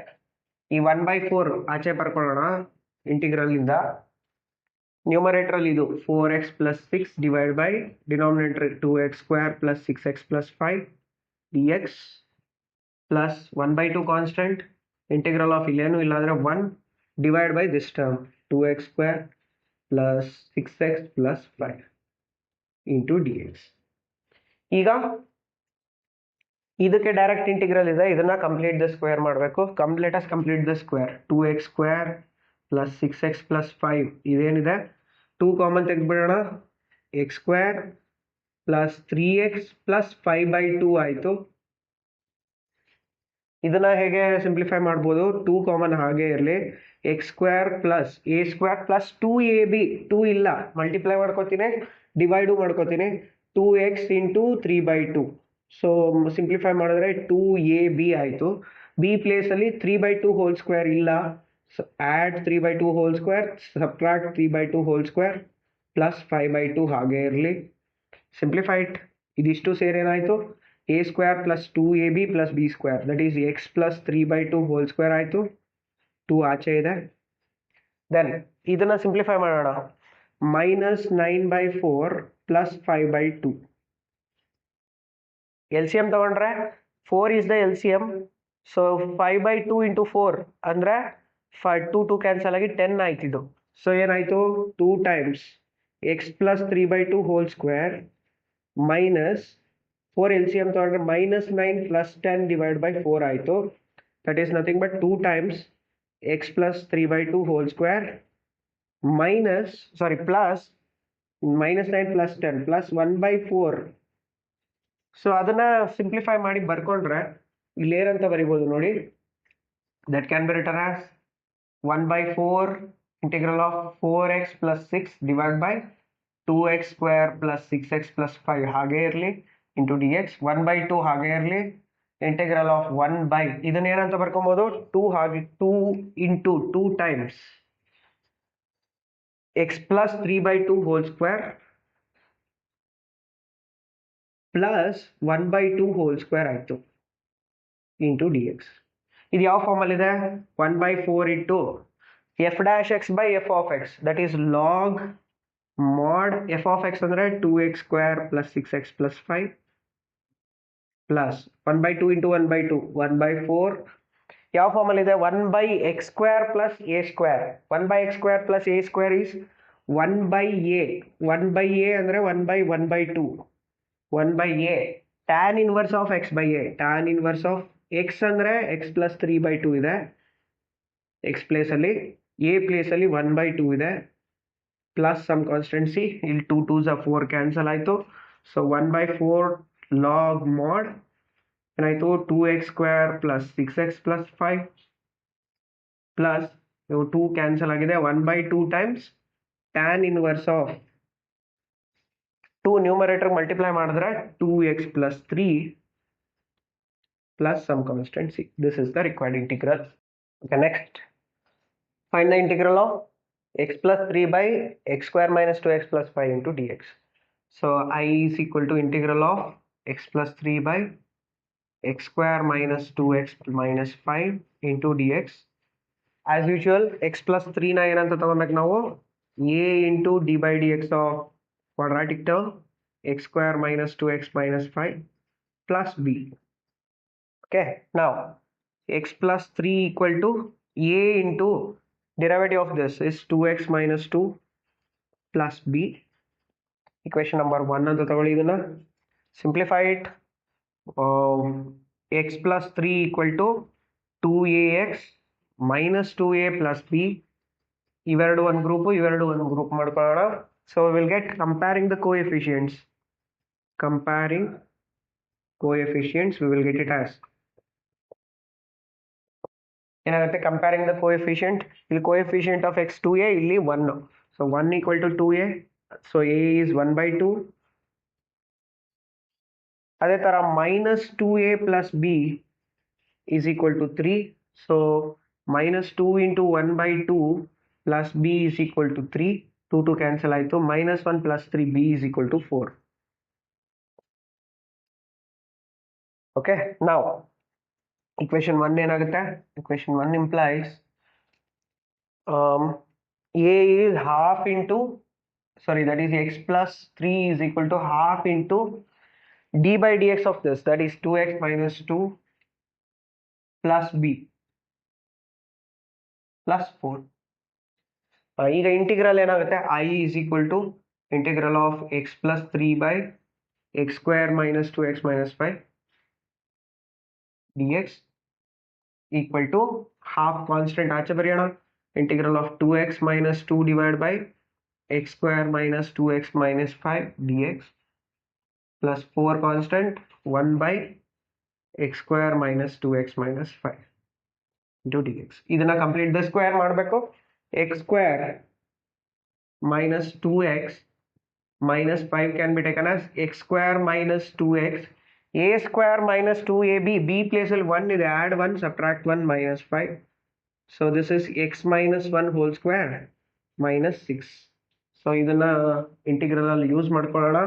ಈ 1 by 4 ಆಚೆ ಬರ್ಕೊಳ್ಳೋಣ integral ಇಂದ. Numerator ಅಲ್ಲಿ ಇದು 4x plus 6 divided by denominator 2x square plus 6x plus 5 dx plus 1 by 2 constant integral of ಇಲ್ಲೇನು ಇಲ್ಲ ಅಂದ್ರೆ 1 divided by this term 2x square plus 6x plus 5 into dx. ಈಗ ಇದಕ್ಕೆ ಡೈರೆಕ್ಟ್ ಇಂಟಿಗ್ರಲ್ ಇದೆ, ಇದನ್ನ ಕಂಪ್ಲೀಟ್ ದ ಸ್ಕ್ವೇರ್ ಮಾಡಬೇಕು. Let us complete the square. 2x square plus 6x plus 5 ಇದೇನಿದೆ 2 common ತೆಗೆದ್ಬಿಡೋಣ. x square plus 3x plus 5 by 2 ಆಯಿತು. ಇದನ್ನ ಹೇಗೆ ಸಿಂಪ್ಲಿಫೈ ಮಾಡ್ಬೋದು, 2 ಕಾಮನ್ ಹಾಗೆ ಇರಲಿ. x square plus a square plus 2ab 2 ಇಲ್ಲ, ಮಲ್ಟಿಪ್ಲೈ ಮಾಡ್ಕೋತೀನಿ, ಡಿವೈಡು ಮಾಡ್ಕೋತೀನಿ. 2x into 3 by 2. So simplify ಮಾಡಿದ್ರೆ 2ab ಆಯಿತು. b ಪ್ಲೇಸಲ್ಲಿ 3 by 2 ಹೋಲ್ ಸ್ಕ್ವೇರ್ ಇಲ್ಲ, so add 3 by 2 whole square, subtract 3 by 2 whole square plus 5 by 2 ಹಾಗೆ ಇರಲಿ. ಸಿಂಪ್ಲಿಫೈಡ್ ಇದಿಷ್ಟು ಸೇರೇನಾಯಿತು, a square plus 2ab plus b square that is x plus 3 by 2 whole square ಆಯಿತು. 2 ಆಚೆ ಇದೆ. Then ಇದನ್ನು simplify ಮಾಡೋಣ. Minus 9 by 4 plus 5 by 2. L C M ತಗೊಂಡ್ರೆ 4 is the LCM. So 5 by 2 into 4 ಅಂದರೆ 2 ಕ್ಯಾನ್ಸಲ್ ಆಗಿ 10 ಆಯ್ತಿದ್ದು. So ಏನಾಯಿತು, 2 times x plus 3 by 2 whole square minus 4 LCM ತಗೊಂಡ್ರೆ ಮೈನಸ್ 9 ಪ್ಲಸ್ 10 ಡಿವೈಡ್ ಬೈ 4 ಆಯಿತು. That is nothing but 2 times x plus 3 by 2 whole square plus minus 9 plus 10 plus 1 by 4. So ಅದನ್ನ simplify ಮಾಡಿ ಬರ್ಕೊಂಡ್ರೆ ಇಲ್ಲೇನಂತ ಬರಿಬೋದು ನೋಡಿ, that can be return as 1 by 4 integral of 4x plus 6 divide by 2x square plus 6x plus 5 ಹಾಗೆ ಇರಲಿ into D X. 1 by 2 ಹಾಗೆ ಇರಲಿ integral of 1 by ಇದನ್ನ ಏನಂತ ಬರ್ಕೊಬೋದು, 2 ಹಾಗೆ 2 into 2 times x plus 3 by 2 whole square plus 1 by 2 whole square ಆಯಿತು into D x. ಇದು ಯಾವ ಫಾರ್ಮಲ್ಲಿದೆ, 1 by 4 into F dash X by F of X that is log mod F of X ಅಂದರೆ 2x square plus 6x plus 5 plus 1 by 2 into 1 by 2 1 by 4. ಯಾವ ಫಾರ್ಮಲ್ಲಿದೆ, 1 by x square plus a square. 1 by x square plus a square is 1 by a. 1 by a ಅಂದರೆ 1 by 1 by 2 1 by a tan inverse of x by a. tan inverse of x ಅಂದರೆ x plus 3 by 2 ಇದೆ x ಪ್ಲೇಸಲ್ಲಿ, a ಪ್ಲೇಸಲ್ಲಿ 1 by 2 ಇದೆ plus some constituency, ಇಲ್ಲಿ 2 2s 4 cancel ಆಯಿತು. So 1 by 4 log ಮಾಡ್ ಏನಾಯಿತು, 2x square plus 6x plus 5 plus 2 cancel ಆಗಿದೆ, 1 by 2 times tan inverse of 2 numerator multiply ಮಾಡಿದ್ರೆ 2x plus 3 plus some constant c. This is the required integral. Okay, next find the integral of x plus 3 by x square minus 2x plus 5 into dx. So I is equal to integral of x plus 3 by x square minus 2x minus 5 into dx. As usual x plus 3 ನ ಏನಂತ ತಗೋಬೇಕು ನಾವು, a into d by dx of quadratic term x square minus 2x minus 5 plus b. Okay, now x plus 3 equal to a into derivative of this is 2x minus 2 plus b. Equation number 1 ಅಂತ ತಗೊಳ್ಳಿ, ಇದನ್ನ simplify it. X plus 3 equal to 2ax minus 2a plus b. ಇವೆರಡು ಒಂದು group, ಇವೆರಡು ಒಂದು group ಮಾಡ್ಕೊಳ್ಳೋಣ. So we will get comparing the coefficients. Comparing coefficients, we will get it as ಏನಾಗುತ್ತೆ comparing the coefficient, ಇಲ್ಲಿ ಕೋಎಫಿಷಿಯಂಟ್ ಆಫ್ ಎಕ್ಸ್ 2a, ಇಲ್ಲಿ 1, so 1 equal to 2a, so a is 1/2. ಅದೇ ಥರ minus 2a plus b is equal to 3, so minus 2 into 1/2 plus b is equal to 3, 2 cancel ಆಯಿತು, minus 1 plus 3 b is equal to 4. Okay, ನಾವು equation 1 ಏನಾಗುತ್ತೆ? equation 1 implies a is half into, sorry, that is x plus 3 is equal to half into d by dx of this, that is 2x minus 2 plus b plus 4. ಈಗ integral ಏನಾಗುತ್ತೆ? I is equal to integral of x plus 3 by x square minus 2x minus 5 dx equal to half constant ಆಚೆ ಬರೆಯೋಣ, integral of 2x minus 2 divided by x square minus 2x minus 5 dx plus 4 constant 1 by x square minus 2x minus 5 into dx. ಇದನ್ನ complete the square ಮಾಡಬೇಕು. x square minus 2x minus 5 can be taken as x square minus 2x, a square minus 2ab, b place ಅಲ್ಲಿ 1 ಇದೆ, add 1 subtract 1 minus 5, so this is x minus 1 whole square minus 6. So ಇದನ್ನ integral ಅಲ್ಲಿ use ಮಾಡ್ಕೊಳ್ಳೋಣ.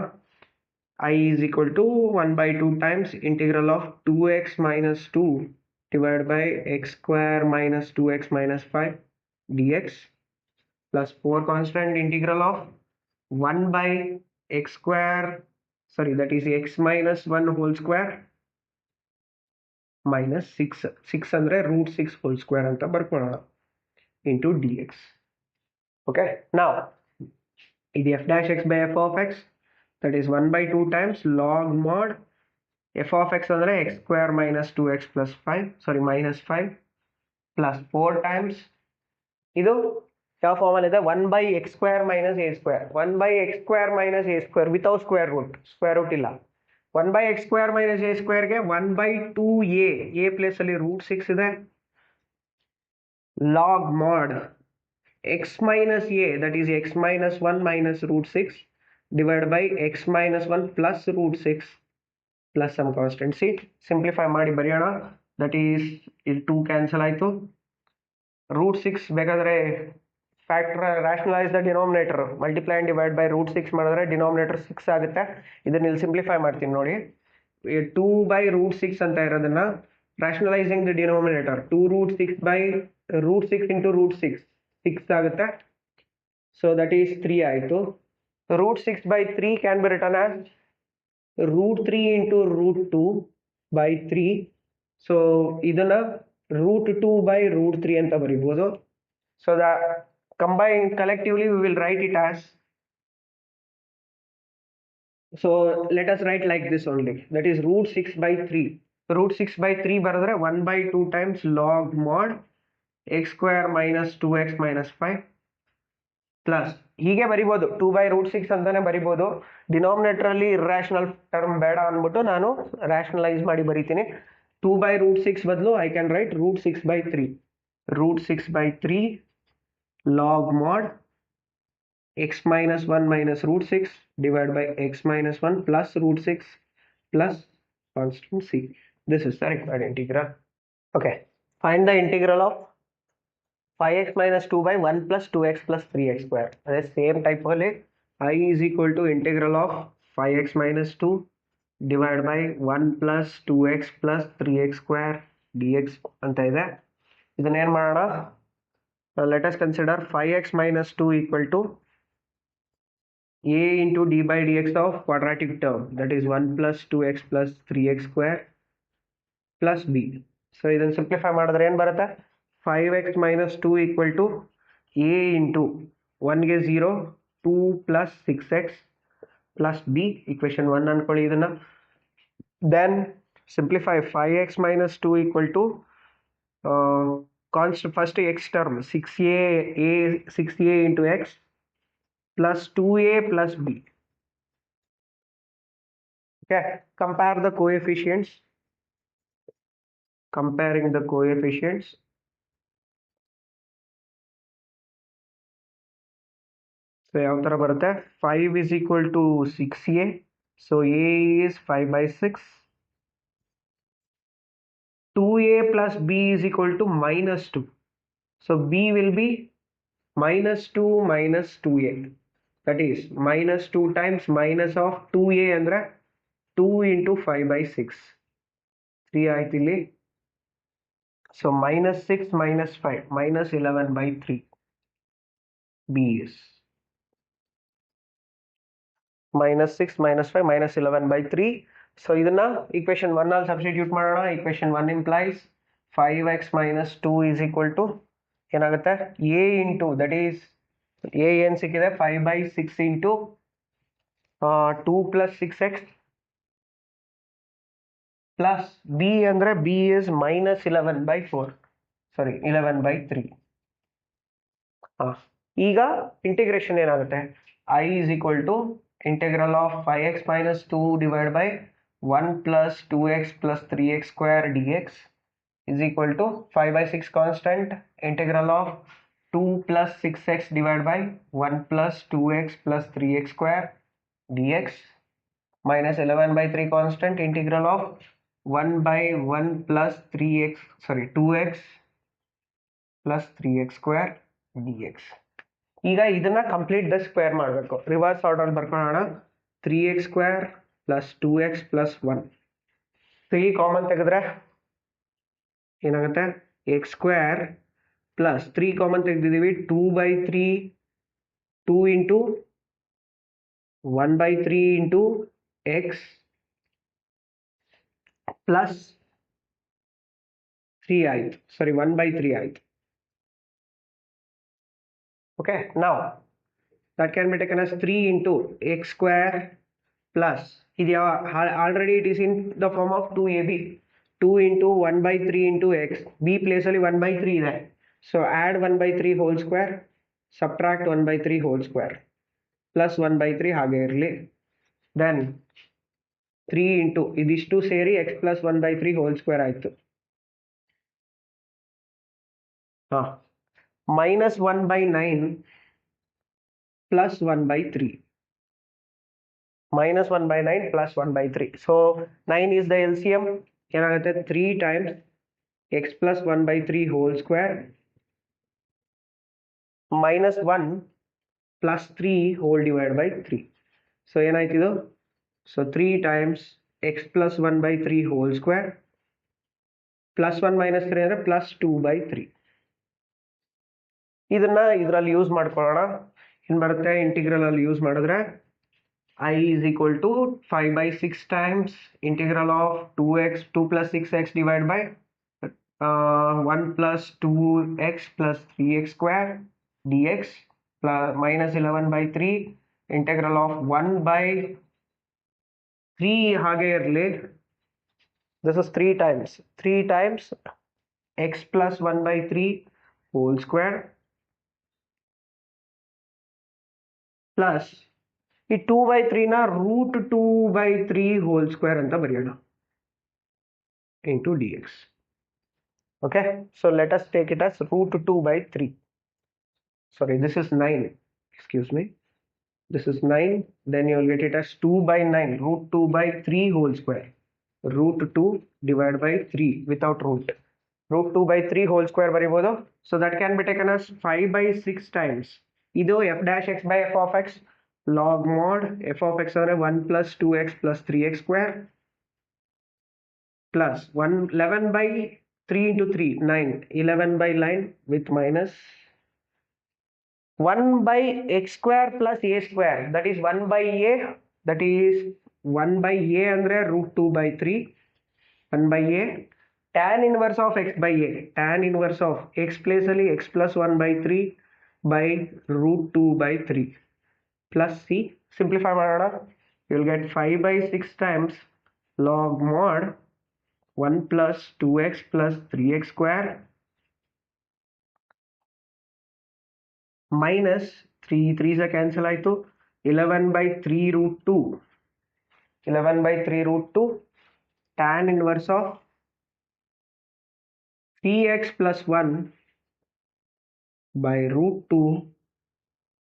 I is equal to 1/2 times integral of 2x minus 2 divided by x square minus 2x minus 5 dx plus 4 constant integral of 1 by x square, sorry, that is x minus 1 whole square minus 6 ಅಂದರೆ root 6 whole square ಅಂತ ಬರ್ಕೊಳ್ಳೋಣ into dx. Okay, now ಇದು f dash x by f of x, that is 1/2 times log mod f of x ಅಂದರೆ x square minus 2x plus 5, sorry minus 5 plus 4 times, ಇದು ಯಾವ formal ಇದೆ? 1 by x square minus a square, 1 by x square minus a square without square root ಇಲ್ಲ. 1 by x square minus a square ಗೆ 1/2a, a place ಅಲ್ಲಿ root 6 ಇದೆ, log mod x minus a, that is x minus 1 minus root 6 divided by x minus 1 plus root 6 plus some constant c. Simplify ಮಾಡಿ ಬರೆಯೋಣ, that is ಇಲ್ಲಿ 2 cancel ಆಯಿತು, root 6 ಬೇಕಾದರೆ factor rationalise the denominator, multiply and divide by root 6 ಮಾಡಿದ್ರೆ denominator 6 ಆಗುತ್ತೆ. ಇದನ್ನ ಇಲ್ಲಿ simplify ಮಾಡ್ತೀನಿ ನೋಡಿ, 2 by root 6 ಅಂತ ಇರೋದನ್ನ ರ್ಯಾಷನಲೈಸಿಂಗ್ the denominator 2 root 6 by root 6 into root 6 ಆಗುತ್ತೆ, ಸೊ ದಟ್ ಈಸ್ 3 ಆಯಿತು. root 6 by 3 can be written as root 3 into root 2 by 3, so ಇದನ್ನ root 2 by root 3 ಅಂತ ಬರೀಬೋದು. So the combined collectively we will write it as, so let us write like this only, that is root 6 by 3, root 6 by 3 ಬರೆದ್ರೆ 1/2 times log mod x square minus 2x minus 5 plus, ಹೀಗೆ ಬರಿಬೋದು 2 by root 6 ಅಂತಾನೆ ಬರಿಬೋದು. Denominator ಅಲ್ಲಿ irrational term ಬೇಡ ಅಂದ್ಬಿಟ್ಟು ನಾನು rationalise ಮಾಡಿ ಬರಿತೀನಿ. 2 by root 6 ಬದಲು I can write root 6 by 3, root 6 by 3 log mod x minus 1 minus root 6 divided by x minus 1 plus root 6 plus constant c. This is the required integral. Okay, find the integral of 5x minus 2 by 1 plus 2x plus 3x square. That is same type only. I is equal to integral of 5x minus 2 divided by 1 plus 2x plus 3x square dx ಅಂತ ಇದೆ. ಇದನ್ನ ಏನು ಮಾಡೋಣ? Let us consider 5x minus 2 equal to a into d by dx of quadratic term, that is 1 plus 2x plus 3x square plus b. So ಇದನ್ನು simplify ಮಾಡಿದ್ರೆ ಏನು ಬರುತ್ತೆ? 5x minus 2 equal to a into 1 ಗೆ 0, 2 plus 6x plus b, equation 1 ಅನ್ಕೊಳ್ಳಿ ಇದನ್ನ. Then simplify 5x minus 2 equal to constant, first x term 6a into x plus 2a plus b. Okay, compare the coefficients. Comparing the coefficients, so ಯಾವ ಥರ ಬರುತ್ತೆ 5 is equal to 6a. So a is 5 by 6. 2a plus b is equal to minus 2. So b will be minus 2 minus 2a. That is minus 2 times minus of 2a ಅಂದ್ರೆ 2 into 5 by 6. 3 ಆಯ್ತು ಇಲ್ಲಿ. So minus 6 minus 5 minus 11 by 3. B is minus 6 minus 5 minus 11 by 3. So ಇದನ್ನ equation 1 ಅಲ್ಲಿ substitute ಮಾಡೋಣ. equation 1 implies 5x minus 2 is equal to ಏನಾಗುತ್ತೆ a into that is a ಏನು ಸಿಕ್ಕಿದೆ 5 by 6 into 2 plus 6x plus b ಅಂದ್ರೆ b is minus 11 by 4 sorry 11 by 3. ಈಗ integration ಏನಾಗುತ್ತೆ I is equal to integral of 5x minus 2 divided by 1 plus 2x plus 3x square dx is equal to 5 by 6 constant integral of 2 plus 6x divided by 1 plus 2x plus 3x square dx minus 11 by 3 constant integral of 1 by 1 plus 3x sorry 2x plus 3x square dx. ಈಗ ಇದನ್ನ complete the square ಮಾಡಬೇಕು. Reverse order ಬರ್ಕೊಳ್ಳೋಣ. 3x square plus 2x plus 1 3 common ತೆಗೆದ್ರೆ ಏನಾಗುತ್ತೆ x square plus 3 common ತೆಗೆದಿದ್ದೀವಿ 2 by 3 2 into 1 by 3 into x plus 3 ಆಯ್ತು ಸಾರಿ 1 by 3 ಆಯ್ತು. Okay, now that can be taken as 3 into x square plus already it is in the form of 2ab 2 into 1 by 3 into x b place only 1 by 3 there, so add 1 by 3 whole square subtract 1 by 3 whole square plus 1 by 3 ಹಾಗೆ ಇರಲಿ. then 3 into ಇದಿಷ್ಟು ಸೇರಿ x plus 1 by 3 whole square ಆಯ್ತು. minus 1 by 9 plus 1 by 3 minus 1 by 9 plus 1 by 3. So 9 is the LCM. ಏನಾಗುತ್ತೆ 3 times x plus 1 by 3 whole square minus 1 plus 3 whole divided by 3. So ಏನಾಯ್ತು ಇದು so 3 times x plus 1 by 3 whole square plus 1 minus 3 ಅಂದರೆ plus 2 by 3. ಇದನ್ನ ಇದರಲ್ಲಿ use ಮಾಡ್ಕೊಳ್ಳೋಣ. ಏನು ಬರುತ್ತೆ integral ಅಲ್ಲಿ ಯೂಸ್ ಮಾಡಿದ್ರೆ I is equal to 5 by 6 times integral of 2 plus 6x divided by 1 plus 2x plus 3x square dx plus minus 11 by 3 integral of 1 by 3 ಹಾಗೆ ಇರಲಿ. this is 3 times x plus 1 by 3 whole square plus ಈ 2 by 3 ನ root 2 by 3 hole square ಅಂತ ಬರೆಯೋಣ into D x. Okay, so let us take it as root 2 by 3. Sorry, this is 9. Excuse me. This is 9. Then you will get it as 2 by 9 root 2 by 3 whole square. Root 2 divided by 3 without root. Root 2 by 3 whole square ಬರಿಬೋದು. So that can be taken as 5 by 6 times. ಇದು f dash x by f of x log mod f of x ಅಂದರೆ 1 plus 2x plus 3x square plus 11 by 3 into 3 9 11 by 9 with minus 1 by x square plus a square, that is 1 by a, that is 1 by a ಅಂದರೆ root 2 by 3 1 by a tan inverse of x by a, tan inverse of x place ಅಲ್ಲಿ x plus 1 by 3 by root 2 by 3 plus c. Simplify ಮಾಡೋಣ. You will get 5 by 6 times log mod 1 plus 2x plus 3x square minus 3 3s cancel ಆಯಿತು 11 by 3 root 2 11 by 3 root 2 tan inverse of 3x plus 1 by root 2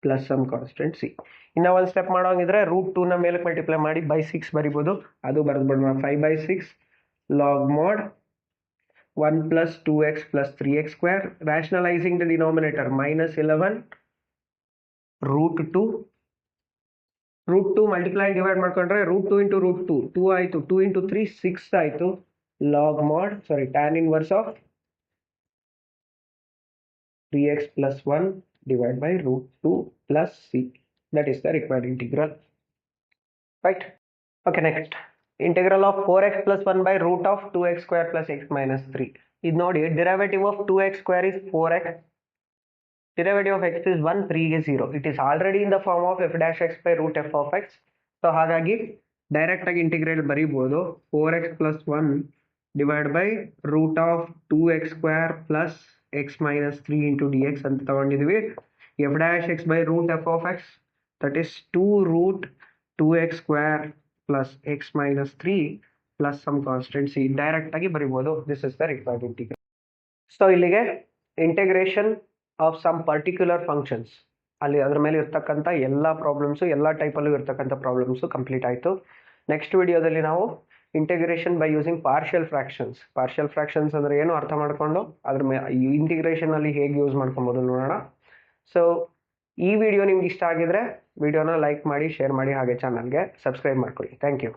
plus some constant c. ಇನ್ನು ಒಂದು step ಮಾಡೋಂಗಿದ್ರೆ √2ನ ಮೇಲಕ್ಕೆ multiply ಮಾಡಿ by 6 ಬರಿಬೋದು, ಅದು ಬರೆದ್ಬಿಡೋಣ. 5/6 log ಮಾಡ್ 1 + 2x + 3x². rationalizing the denominator -11 √2 multiply divide ಮಾಡ್ಕೊಂಡ್ರೆ √2 × √2 2 ಆಯಿತು, 2 × 3 6 ಆಯಿತು. ಲಾಗ್ ಮಾಡ್ tan inverse of 3x + 1 divided by √2 plus c. That is the required integral. Right? Okay, next. Integral of 4x + 1 by √2x² + x - 3. ಇದು ನೋಡಿ, derivative of 2x² is 4x. Derivative of x is 1, 3 is 0. It is already in the form of f' by √f of x. So ಹಾಗಾಗಿ direct ಆಗಿ integrate ಬರೀಬಹುದು. 4x + 1 divided by √2x² plus x - 3 into dx ಅಂತ ತಗೊಂಡಿದ್ವಿ. f' by √f of x, that is 2√2x² plus x - 3 plus some constant c. Direct ಆಗಿ ಬರೀಬಹುದು. This is the required integral. So ಇಲ್ಲಿಗೆ integration of some particular functions, ಅಲ್ಲಿ ಅದ್ರ ಮೇಲೆ ಇರ್ತಕ್ಕಂಥ ಎಲ್ಲ problems, ಎಲ್ಲ ಟೈಪಲ್ಲೂ ಇರ್ತಕ್ಕಂಥ ಪ್ರಾಬ್ಲಮ್ಸು ಕಂಪ್ಲೀಟ್ ಆಯಿತು. ನೆಕ್ಸ್ಟ್ ವಿಡಿಯೋದಲ್ಲಿ ನಾವು integration by using partial fractions ಅಂದರೆ ಏನು ಅರ್ಥ ಮಾಡಿಕೊಂಡು ಅದ್ರ ಇಂಟಿಗ್ರೇಷನಲ್ಲಿ ಹೇಗೆ ಯೂಸ್ ಮಾಡ್ಕೊಬೋದು ನೋಡೋಣ. ಸೊ ಈ ವಿಡಿಯೋ ನಿಮ್ಗೆ ಇಷ್ಟ ಆಗಿದ್ರೆ ವಿಡಿಯೋನ ಲೈಕ್ ಮಾಡಿ, ಶೇರ್ ಮಾಡಿ, ಹಾಗೆ ಚಾನಲ್ಗೆ ಸಬ್ಸ್ಕ್ರೈಬ್ ಮಾಡ್ಕೊಳ್ಳಿ. Thank you.